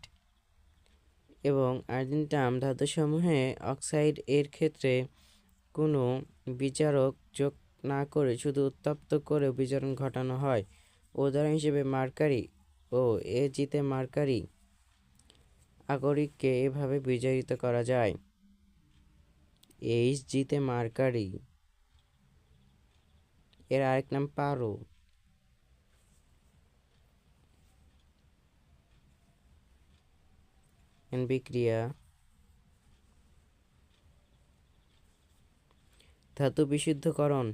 এবং আর্জেন্টাম ধাতুসমূহে অক্সাইড এর ক্ষেত্রে কোনো বিচারক যোগ না করে শুধু উত্তপ্ত করে বিজারণ ঘটানো হয়। উদাহরণ হিসেবে মার্কারি ও এজিতে মার্কারি আগরিককে এভাবে বিজারিত করা যায়। এইচজিতে মার্কারি, এর আরেক নাম পারো। বিক্রিয়া, ধাতু বিশুদ্ধকরণ।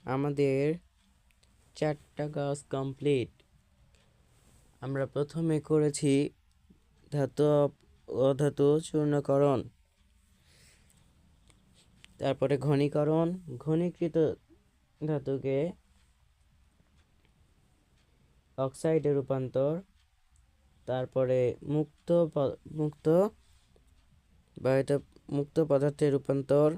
আমাদের 4টা কাজ কমপ্লিট। আমরা প্রথমে করেছি ধাতু অধাতু চূর্ণকরণ, তারপরে ঘনীকরণ, ঘনীকৃত ধাতুকে অক্সাইডে রূপান্তর, তারপরে মুক্ত বা এটা মুক্ত পদার্থে রূপান্তর।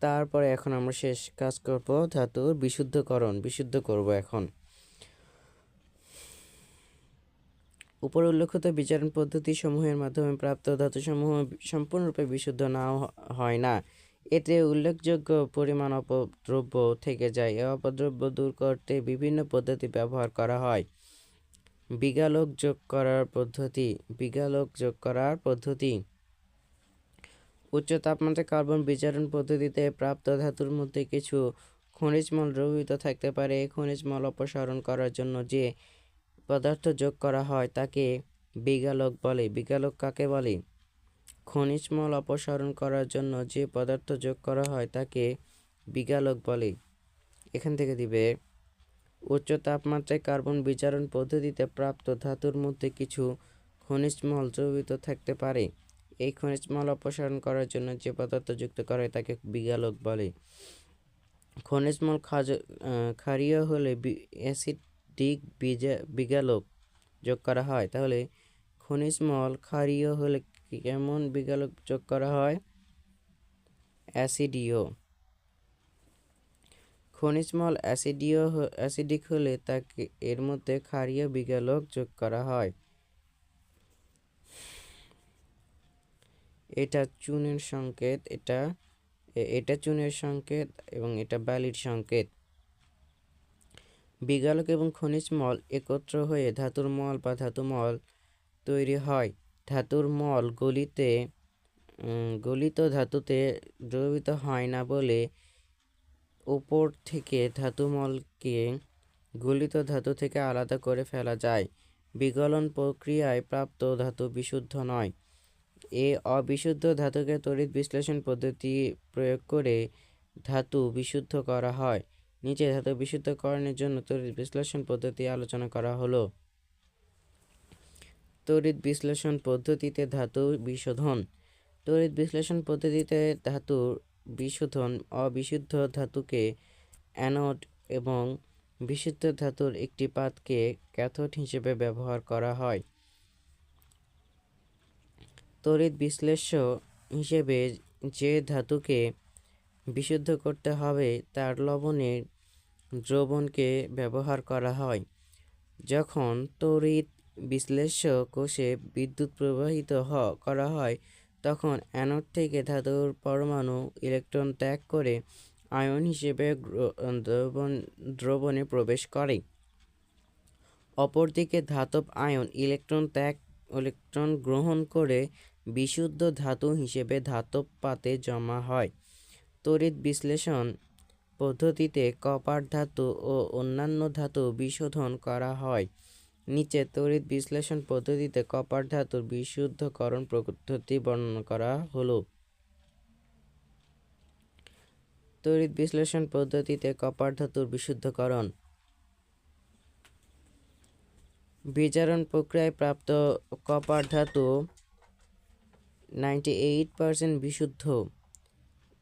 তারপরে এখন আমরা শেষ কাজ করব ধাতুর বিশুদ্ধ করব। এখন উপর উল্লেখিত বিচারণ পদ্ধতি সমূহের মাধ্যমে প্রাপ্ত ধাতুসমূহ সম্পূর্ণরূপে বিশুদ্ধ নাও হয় না, এতে উল্লেখযোগ্য পরিমাণ অপদ্রব্য থেকে যায়। এই অপদ্রব্য দূর করতে বিভিন্ন পদ্ধতি ব্যবহার করা হয়। বিগালোক যোগ করার পদ্ধতি উচ্চ তাপমাত্রায় কার্বন বিচারণ পদ্ধতিতে প্রাপ্ত ধাতুর মধ্যে কিছু খনিজ মল দ্রবীভূত থাকতে পারে। এই খনিজ মল অপসারণ করার জন্য যে পদার্থ যোগ করা হয় তাকে বিগালক বলে। বিগালক কাকে বলে? খনিজ মল অপসারণ করার জন্য যে পদার্থ যোগ করা হয় তাকে বিগালক বলে। এখান থেকে দিবে উচ্চ তাপমাত্রায় কার্বন বিচারণ পদ্ধতিতে প্রাপ্ত ধাতুর মধ্যে কিছু খনিজ মল দ্রবীভূত থাকতে পারে। এই খনিজ মল অপসারণ করার জন্য যে পদার্থ যুক্ত করা হয় তাকে বিগালক বলে। খনিজ মল ক্ষারীয় হলে অ্যাসিডিক বিগালক যোগ করা হয়। তাহলে খনিজ মল ক্ষারীয় হলে কেমন বিগালক যোগ করা হয়? অ্যাসিডীয়। খনিজ মল অ্যাসিডিক হলে তাকে এর মধ্যে ক্ষারীয় বিগালক যোগ করা হয়। এটা চুনের সংকেত, এটা চুনের সংকেত এবং এটা বালির সংকেত। বিগালক এবং খনিজ মল একত্র হয়ে ধাতুর মল বা ধাতুমল তৈরি হয়। ধাতুর মল গলিত ধাতুতে দ্রবীভূত হয় না বলে উপর থেকে ধাতুমলকে গলিত ধাতু থেকে আলাদা করে ফেলা যায়। বিগলন প্রক্রিয়ায় প্রাপ্ত ধাতু বিশুদ্ধ নয়। এই অবিশুদ্ধ ধাতুকে তড়িৎ বিশ্লেষণ পদ্ধতি প্রয়োগ করে ধাতু বিশুদ্ধ করা হয়। নিচে ধাতু বিশুদ্ধকরণের জন্য তড়িৎ বিশ্লেষণ পদ্ধতি আলোচনা করা হলো। তড়িৎ বিশ্লেষণ পদ্ধতিতে ধাতু বিশোধন। তড়িৎ বিশ্লেষণ পদ্ধতিতে ধাতুর বিশোধন। অবিশুদ্ধ ধাতুকে অ্যানোড এবং বিশুদ্ধ ধাতুর একটি পাতকে ক্যাথোড হিসেবে ব্যবহার করা হয়। তড়িৎ বিশ্লেষ্য হিসেবে যে ধাতুকে বিশুদ্ধ করতে হবে তার লবণের দ্রবণকে ব্যবহার করা হয়। যখন তড়িৎ বিশ্লেষ্য কোষে বিদ্যুৎ প্রবাহিত করা হয় তখন অ্যানোড থেকে ধাতুর পরমাণু ইলেকট্রন ত্যাগ করে আয়ন হিসেবে দ্রবণে প্রবেশ করে। অপরদিকে ধাতব আয়ন ইলেকট্রন গ্রহণ করে বিশুদ্ধ ধাতু হিসেবে ধাতব পাতে জমা হয়। তড়িৎ বিশ্লেষণ পদ্ধতিতে কপার ধাতু ও অন্যান্য ধাতু বিশোধন করা হয়। নিচে তড়িৎ বিশ্লেষণ পদ্ধতিতে কপার ধাতুর বিশুদ্ধকরণ পদ্ধতি বর্ণনা করা হলো। তড়িৎ বিশ্লেষণ পদ্ধতিতে কপার ধাতুর বিশুদ্ধকরণ। বিচারণ প্রক্রিয়ায় প্রাপ্ত কপার ধাতু 98% বিশুদ্ধ।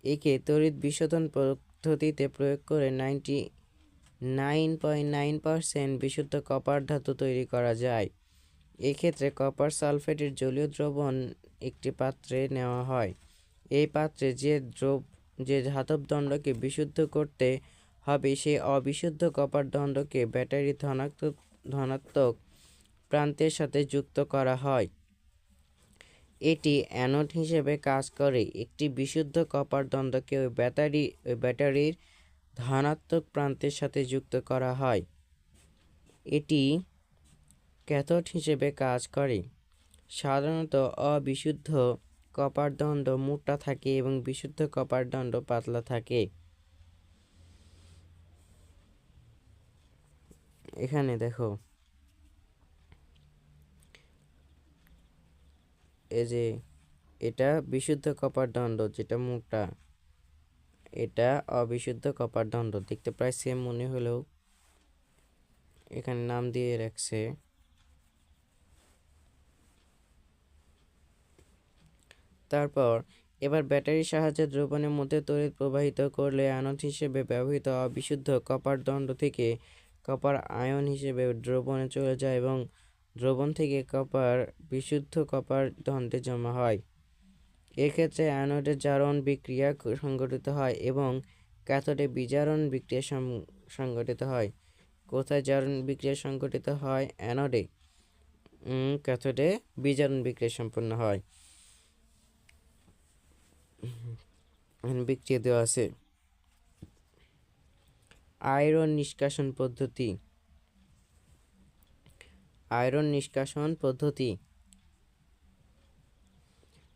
একে তড়িৎ বিশোধন পদ্ধতিতে প্রয়োগ করে 99.9% বিশুদ্ধ কপার ধাতু তৈরি করা যায়। এক্ষেত্রে কপার সালফেটের জলীয় দ্রবণ একটি পাত্রে নেওয়া হয়। এই পাত্রে যে ধাতব দণ্ডকে বিশুদ্ধ করতে হবে সেই অবিশুদ্ধ কপার দণ্ডকে ব্যাটারির ধনাত্মক প্রান্তের সাথে যুক্ত করা হয়। এটি অ্যানোড হিসেবে কাজ করে। একটি বিশুদ্ধ কপার দণ্ডকে ওই ব্যাটারির ধনাত্মক প্রান্তের সাথে যুক্ত করা হয়। এটি ক্যাথোড হিসেবে কাজ করে। সাধারণত অবিশুদ্ধ কপার দণ্ড মোটা থাকে এবং বিশুদ্ধ কপার দণ্ড পাতলা থাকে। এখানে দেখো এই যে এটা বিশুদ্ধ কপার দণ্ড যেটা মোটা, এটা অবিশুদ্ধ কপার দণ্ড। দেখতে প্রায় সেম মনে হলেও এখানে নাম দিয়ে রাখছে। তারপর এবার ব্যাটারির সাহায্যে দ্রবণের মধ্যে তড়িৎ প্রবাহিত করলে অ্যানোড হিসেবে ব্যবহৃত অবিশুদ্ধ কপার দণ্ড থেকে কপার আয়ন হিসেবে দ্রবণে চলে যায় এবং দ্রবণ থেকে বিশুদ্ধ কপার দণ্ডে জমা হয়। এক্ষেত্রে অ্যানোডে জারণ বিক্রিয়া সংঘটিত হয় এবং ক্যাথোডে বিজারণ বিক্রিয়া সংঘটিত হয়। কোথায় জারণ বিক্রিয়া সংঘটিত হয়? অ্যানোডে। ক্যাথোডে বিজারণ বিক্রিয়া সম্পন্ন হয়। বিক্রিয়া দেওয়া আছে। আয়রন নিষ্কাশন পদ্ধতি। আয়রন নিষ্কাশন পদ্ধতি।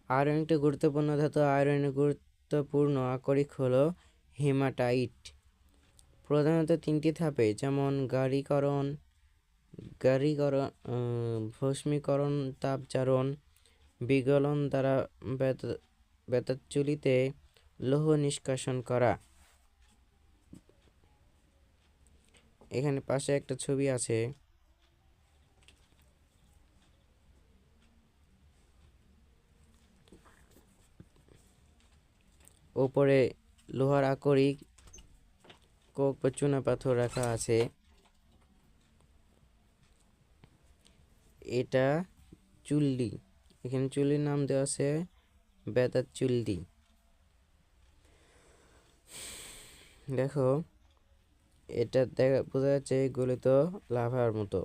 আয়রন একটি গুরুত্বপূর্ণ ধাতু। আয়রনের গুরুত্বপূর্ণ আকরিক হলো হেমাটাইট। প্রধানত 3টি ধাপে, যেমন গাড়ীকরণ, ভস্মীকরণ, তাপজারণ, বিগলন দ্বারা বেতাচ্চুলিতে লৌহ নিষ্কাশন করা। এখানে পাশে একটা ছবি আছে। ওপরে লোহার আকরিক কোক বা চুনা পাথর রাখা আছে। এটা চুল্লি। এখানে চুল্লির নাম দেওয়া আছে বেতাচ্চুল্লি। দেখো, এটা বোঝা যাচ্ছে গলিত লাভার মতো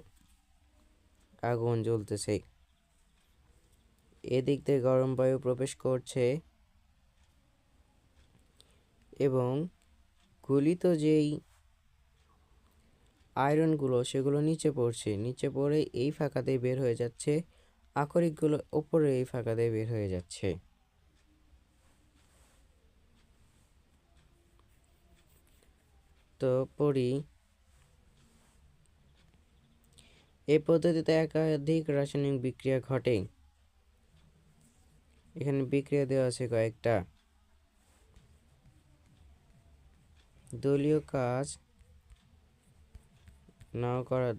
আগুন জ্বলতেছে। এদিক দিয়ে গরম বায়ু প্রবেশ করছে এবং গলিত যেই আয়রনগুলো সেগুলো নিচে পড়ছে। নিচে পড়ে এই ফাঁকা দিয়ে বের হয়ে যাচ্ছে। আকরিকগুলো উপরে এই ফাঁকা দিয়ে বের হয়ে যাচ্ছে। তো পড়ি, এই পদ্ধতিতে একাধিক রাসায়নিক বিক্রিয়া ঘটে। এখানে বিক্রিয়া দেওয়া আছে কয়েকটা। দলীয় কাজ নাও করার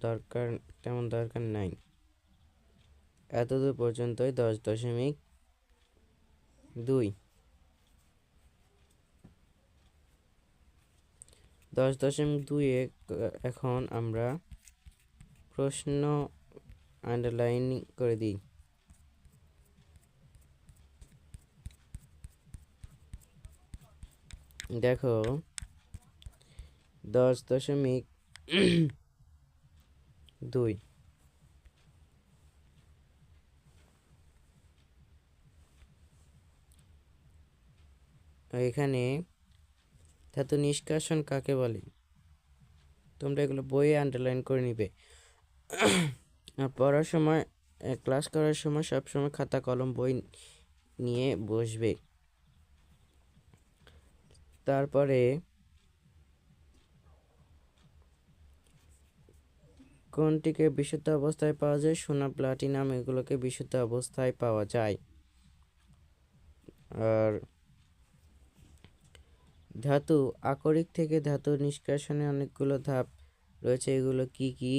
তেমন দরকার নাই। এতদূর পর্যন্তই 10.2। 10.2-এ এখন আমরা প্রশ্ন আন্ডারলাইন করে দিই। দেখো, 10.2 এখানে ধাতু নিষ্কাশন কাকে বলে? তোমরা এগুলো বইয়ে আন্ডারলাইন করে নিবে। আর পড়ার সময়, ক্লাস করার সময় সবসময় খাতা কলম বই নিয়ে বসবে। তারপরে কোনটিকে বিশুদ্ধ অবস্থায় পাওয়া যায়? সোনা, প্লাটিনাম এগুলোকে বিশুদ্ধ অবস্থায় পাওয়া যায়। আর ধাতু আকরিক থেকে ধাতু নিষ্কাশনে অনেকগুলো ধাপ রয়েছে। এগুলো কি কি,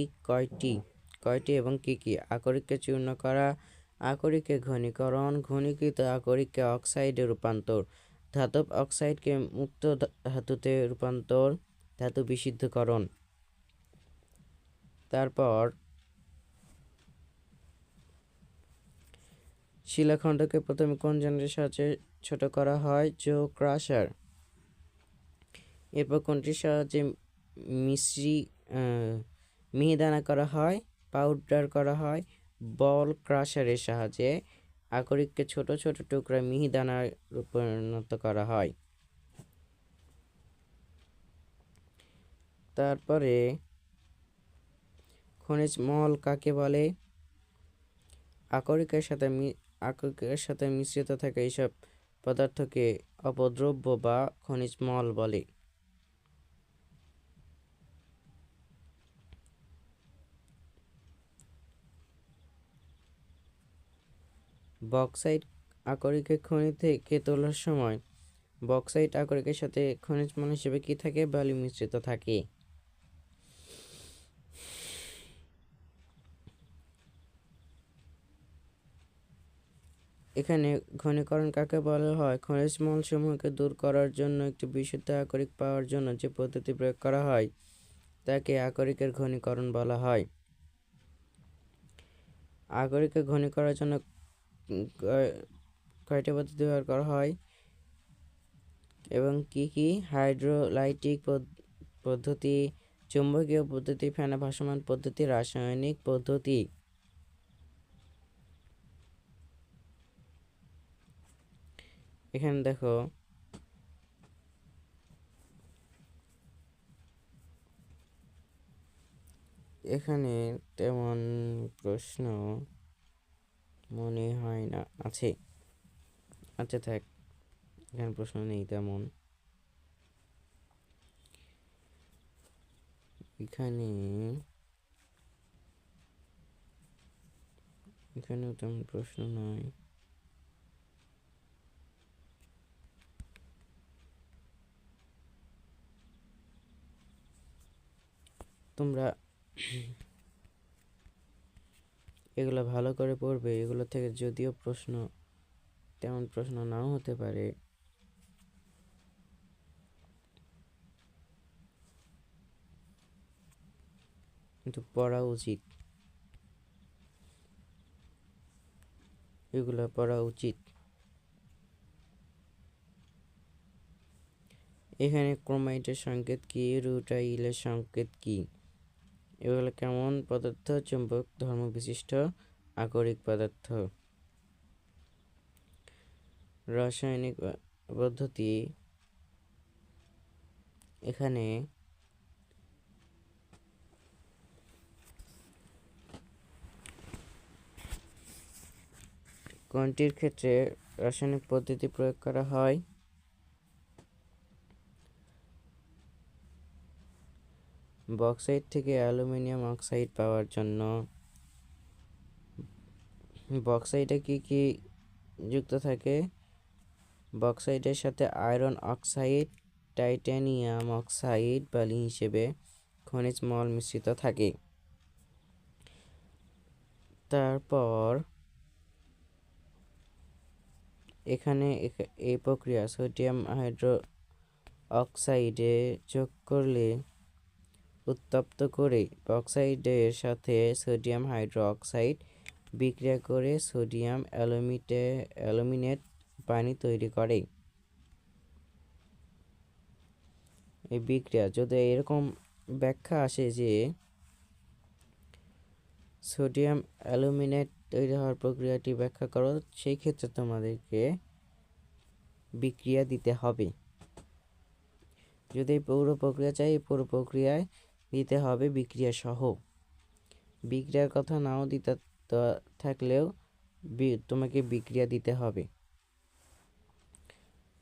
কয়টি এবং কি কি? আকরিককে চূর্ণ করা, আকরিককে ঘনীকরণ, ঘনীকৃত আকরিককে অক্সাইডে রূপান্তর, ধাতব অক্সাইডকে মুক্ত ধাতুতে রূপান্তর, ধাতু বিশুদ্ধকরণ। তারপর শিলাখণ্ডকে প্রথমে কোন যন্ত্রের সাহায্যে ছোট করা হয়? জো ক্রাশার। এরপর কোনটির সাহায্যে মিহিদানা করা হয়? পাউডার করা হয়? বল ক্রাশারের সাহায্যে আকরিককে ছোট ছোট টুকরা মিহিদানায় পরিণত করা হয়। তারপরে খনিজ মল কাকে বলে? আকরিকের সাথে মিশ্রিত থাকে এইসব পদার্থকে অপদ্রব্য বা খনিজ মল বলে। বক্সাইট আকরিকের খনি থেকে তোলার সময় বক্সাইট আকরিকের সাথে খনিজ মল হিসেবে কি থাকে? বালি মিশ্রিত থাকে। এখানে ঘনীকরণ কাকে বলা হয়? খনিজ মল সমূহকে দূর করার জন্য একটি বিশুদ্ধ আকরিক পাওয়ার জন্য যে পদ্ধতি প্রয়োগ করা হয় তাকে আকরিকের ঘনীকরণ বলা হয়। আকরিককে ঘনী করার জন্য কয়টি পদ্ধতি ব্যবহার করা হয় এবং কি কি? হাইড্রোলাইটিক পদ্ধতি, চুম্বকীয় পদ্ধতি, ফেনা ভাসমান পদ্ধতি, রাসায়নিক পদ্ধতি। এখানে দেখো এখানে তেমন প্রশ্ন মনে হয় না আছে। আচ্ছা থাক, এখানে প্রশ্ন নেই তেমন। এখানেও তেমন প্রশ্ন নয়। তোমরা এগুলো ভালো করে পড়বে। এগুলো থেকে যদিও তেমন প্রশ্ন নাও হতে পারে, কিন্তু পড়া উচিত, এগুলো পড়া উচিত। এখানে ক্রোমাইটের সংকেত কি? রুটাইলের সংকেত কি? এগুলো কেমন পদার্থ? চুম্বক ধর্ম বিশিষ্ট আকরিক পদার্থ। রাসায়নিক পদ্ধতি, এখানে কোনটির ক্ষেত্রে রাসায়নিক পদ্ধতি প্রয়োগ করা হয়? বক্সাইট থেকে অ্যালুমিনিয়াম অক্সাইড পাওয়ার জন্য। বক্সাইটে কি কি যুক্ত থাকে? বক্সাইটের সাথে আয়রন অক্সাইড, টাইটানিয়াম অক্সাইড বালি হিসেবে খনিজ মল মিশ্রিত থাকে। তারপর এখানে এই প্রক্রিয়া সোডিয়াম হাইড্রো অক্সাইডে যোগ করলে উত্তপ্ত করে বক্সাইডের সাথে সোডিয়াম হাইড্রো অক্সাইড বিক্রিয়া করে সোডিয়াম অ্যালুমিনেট পানি তৈরি করে। এই বিক্রিয়া যদি এরকম ব্যাখ্যা আসে যে সোডিয়াম অ্যালুমিনেট তৈরি হওয়ার প্রক্রিয়াটি ব্যাখ্যা করো, সেই ক্ষেত্রে তোমাদেরকে বিক্রিয়া দিতে হবে। যদি পুরো প্রক্রিয়া চাই, পুরো প্রক্রিয়ায় দিতে হবে বিক্রিয়া সহ। বিক্রিয়ার কথা নাও দিতে থাকলেও তোমাকে বিক্রিয়া দিতে হবে।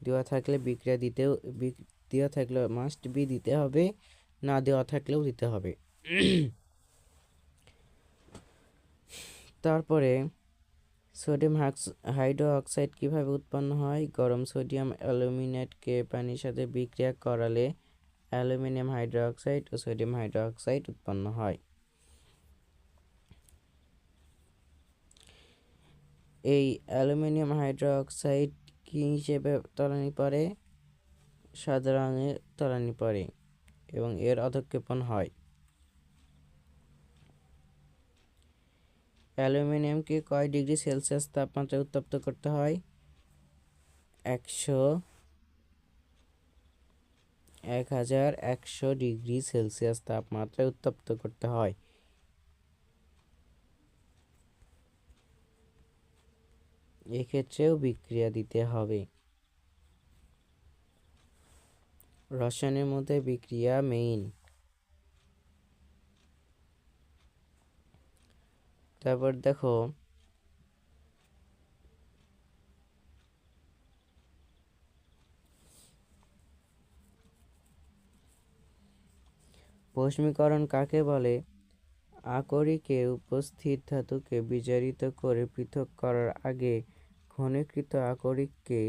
দেওয়া থাকলে বিক্রিয়া দেওয়া থাকলে মাস্ট বি দিতে হবে, না দেওয়া থাকলেও দিতে হবে। তারপরে সোডিয়াম হাইড্রো অক্সাইড কীভাবে উৎপন্ন হয়? গরম সোডিয়াম অ্যালুমিনেটকে পানির সাথে বিক্রিয়া করালে অ্যালুমিনিয়াম হাইড্রো অক্সাইড ও সোডিয়াম হাইড্রো অক্সাইড উৎপন্ন হয়। এই অ্যালুমিনিয়াম হাইড্রো অক্সাইড কী হিসেবে তলানি পড়ে? সাদা রঙের তলানি পড়ে এবং এর অধঃক্ষেপণ হয়। অ্যালুমিনিয়ামকে কয় ডিগ্রি সেলসিয়াস তাপমাত্রায় উত্তপ্ত করতে হয়? 1100 ডিগ্রি সেলসিয়াস তাপমাত্রায় উত্তপ্ত করতে হয়। এক্ষেত্রেও বিক্রিয়া দিতে হবে। রসায়নের মধ্যে বিক্রিয়া মেইন। তারপর দেখো ভস্মীকরণ কাকে বলে? আকরিকে উপস্থিত ধাতুকে বিজারিত করে পৃথক করার আগে ঘনীকৃত আকরিককে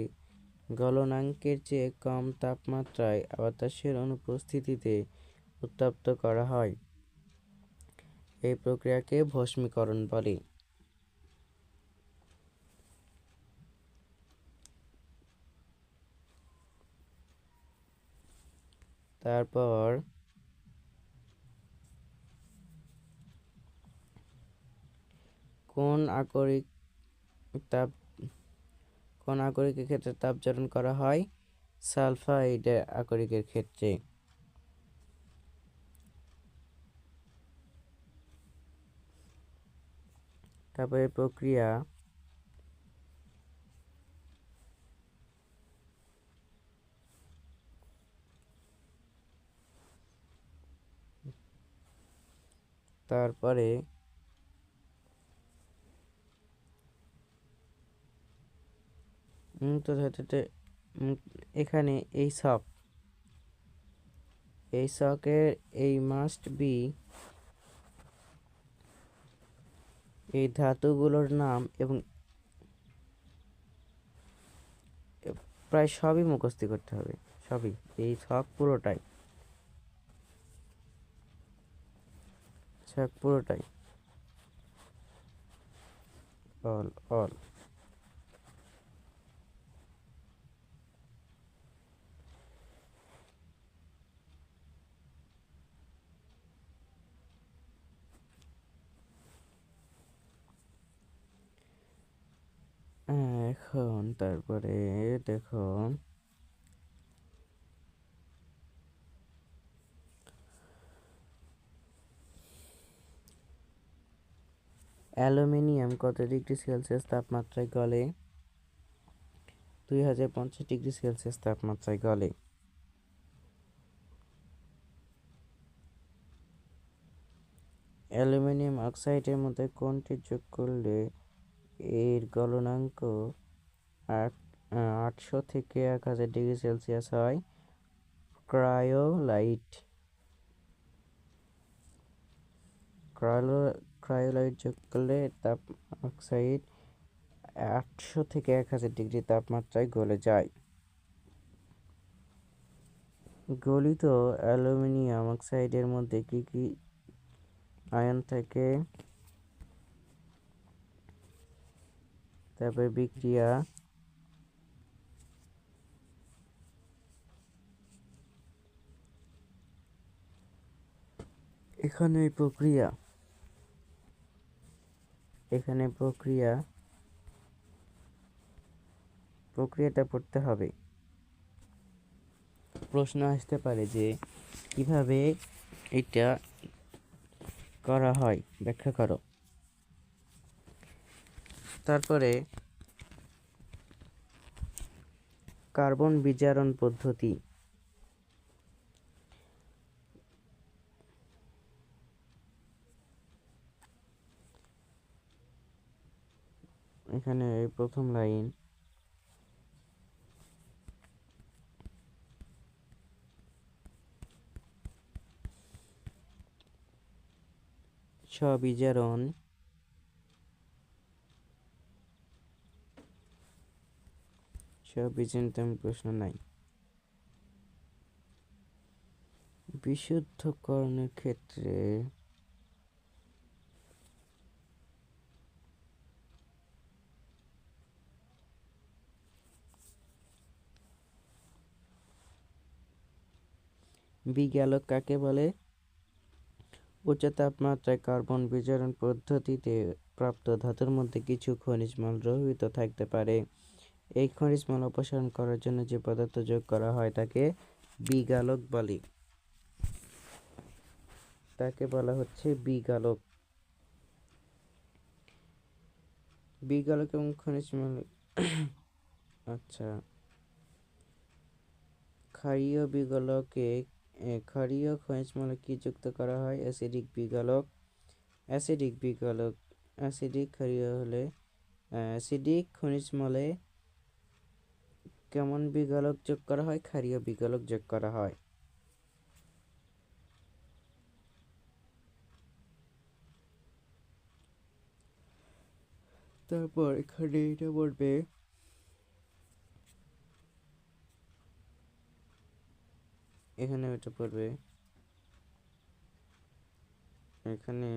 গলনাঙ্কের চেয়ে কম তাপমাত্রায় বাতাসের অনুপস্থিতিতে উত্তপ্ত করা হয়। এই প্রক্রিয়াকে ভস্মীকরণ বলে। তারপর কোন আকরিক কোন আকরিকের ক্ষেত্রে তাপ জারণ করা হয়? সালফাইড আকরিকের ক্ষেত্রে। তারপরে প্রক্রিয়া তারপরে এখানে এই শকের এই মাস্ট বি এই ধাতুগুলোর নাম এবং প্রায় সবই মুখস্থ করতে হবে, সবই, এই ছক পুরোটাই, ছক পুরোটাই অল অল। এখন তারপরে দেখো অ্যালুমিনিয়াম কত ডিগ্রি সেলসিয়াস তাপমাত্রায় গলে? 2050 ডিগ্রি সেলসিয়াস তাপমাত্রায় গলে। অ্যালুমিনিয়াম অক্সাইডের মধ্যে কোনটি যোগ করলে এর গলনাঙ্ক 800 থেকে 1000 ডিগ্রি সেলসিয়াস হয়? ক্রায়োলাইট। ক্রায়োলাইট যোগ করলে তাপ অক্সাইড 800 থেকে 1000 ডিগ্রি তাপমাত্রায় গলে যায়। গলিত অ্যালুমিনিয়াম অক্সাইডের মধ্যে কি কি আয়ন থাকে? তারপরে বিক্রিয়া, এখানে প্রক্রিয়াটা পড়তে হবে। প্রশ্ন আসতে পারে যে কিভাবে এটা করা হয়, ব্যাখ্যা করো। তারপরে কার্বন বিজারণ পদ্ধতি। এখানে প্রথম লাইন, স্ববিজারণ তেমন প্রশ্ন নাই। বিশুদ্ধকরণের ক্ষেত্রে বিগালক কাকে বলে? উচ্চ তাপমাত্রায় কার্বন বিজারণ পদ্ধতিতে প্রাপ্ত ধাতুর মধ্যে কিছু খনিজ মল দ্রবীভূত থাকতে পারে। এই খনিজ মল অপসারণ করার জন্য যে পদার্থ যোগ করা হয় তাকে বিগালক বলে। তাকে বলা হচ্ছে বিগালক। বিগালক এবং খনিজ মল আচ্ছা, ক্ষারীয় বিগালকে ক্ষারীয় খনিজ মলে কি যুক্ত করা হয়? অ্যাসিডিক বিগালক। অ্যাসিডিক ক্ষারীয় হলে অ্যাসিডিক খনিজ মলে কেমন বিগালক যোগ করা হয়? ক্ষারীয় বিগালক যোগ করা হয়। তারপর এখানে এটা পড়বে, এখানে এটা পড়বে, এখানে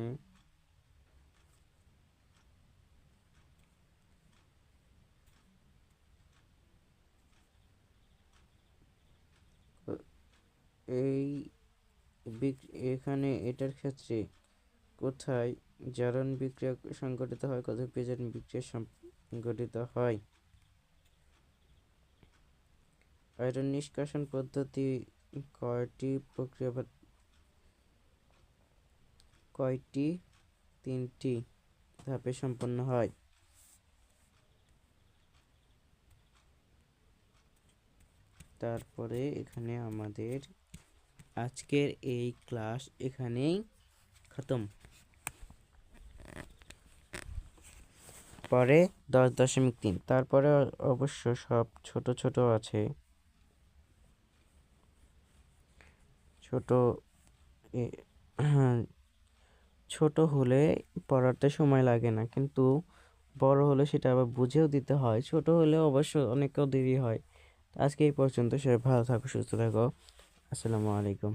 এই এখানে এটার ক্ষেত্রে কোথায় জারণ বিক্রিয়া সংঘটিত হয়, কোথায় বিজারণ বিক্রিয়া সংঘটিত হয়? আয়রন নিষ্কাশন পদ্ধতি কয়টি? 3টি ধাপে সম্পন্ন হয়। তারপরে এখানে আমাদের আজকের এই ক্লাস এখানেই খতম। পরে 10.3 তারপরে অবশ্য সব ছোট ছোট আছে, ছোট ছোট হলে পড়াতে সময় লাগে না, কিন্তু বড় হলে সেটা আবার বুঝেও দিতে হয়। ছোট হলে অবশ্য অনেকটাও দেরি হয়। আজকে এই পর্যন্ত, সবাই ভালো থাকো, সুস্থ থাকো। আসসালামু আলাইকুম।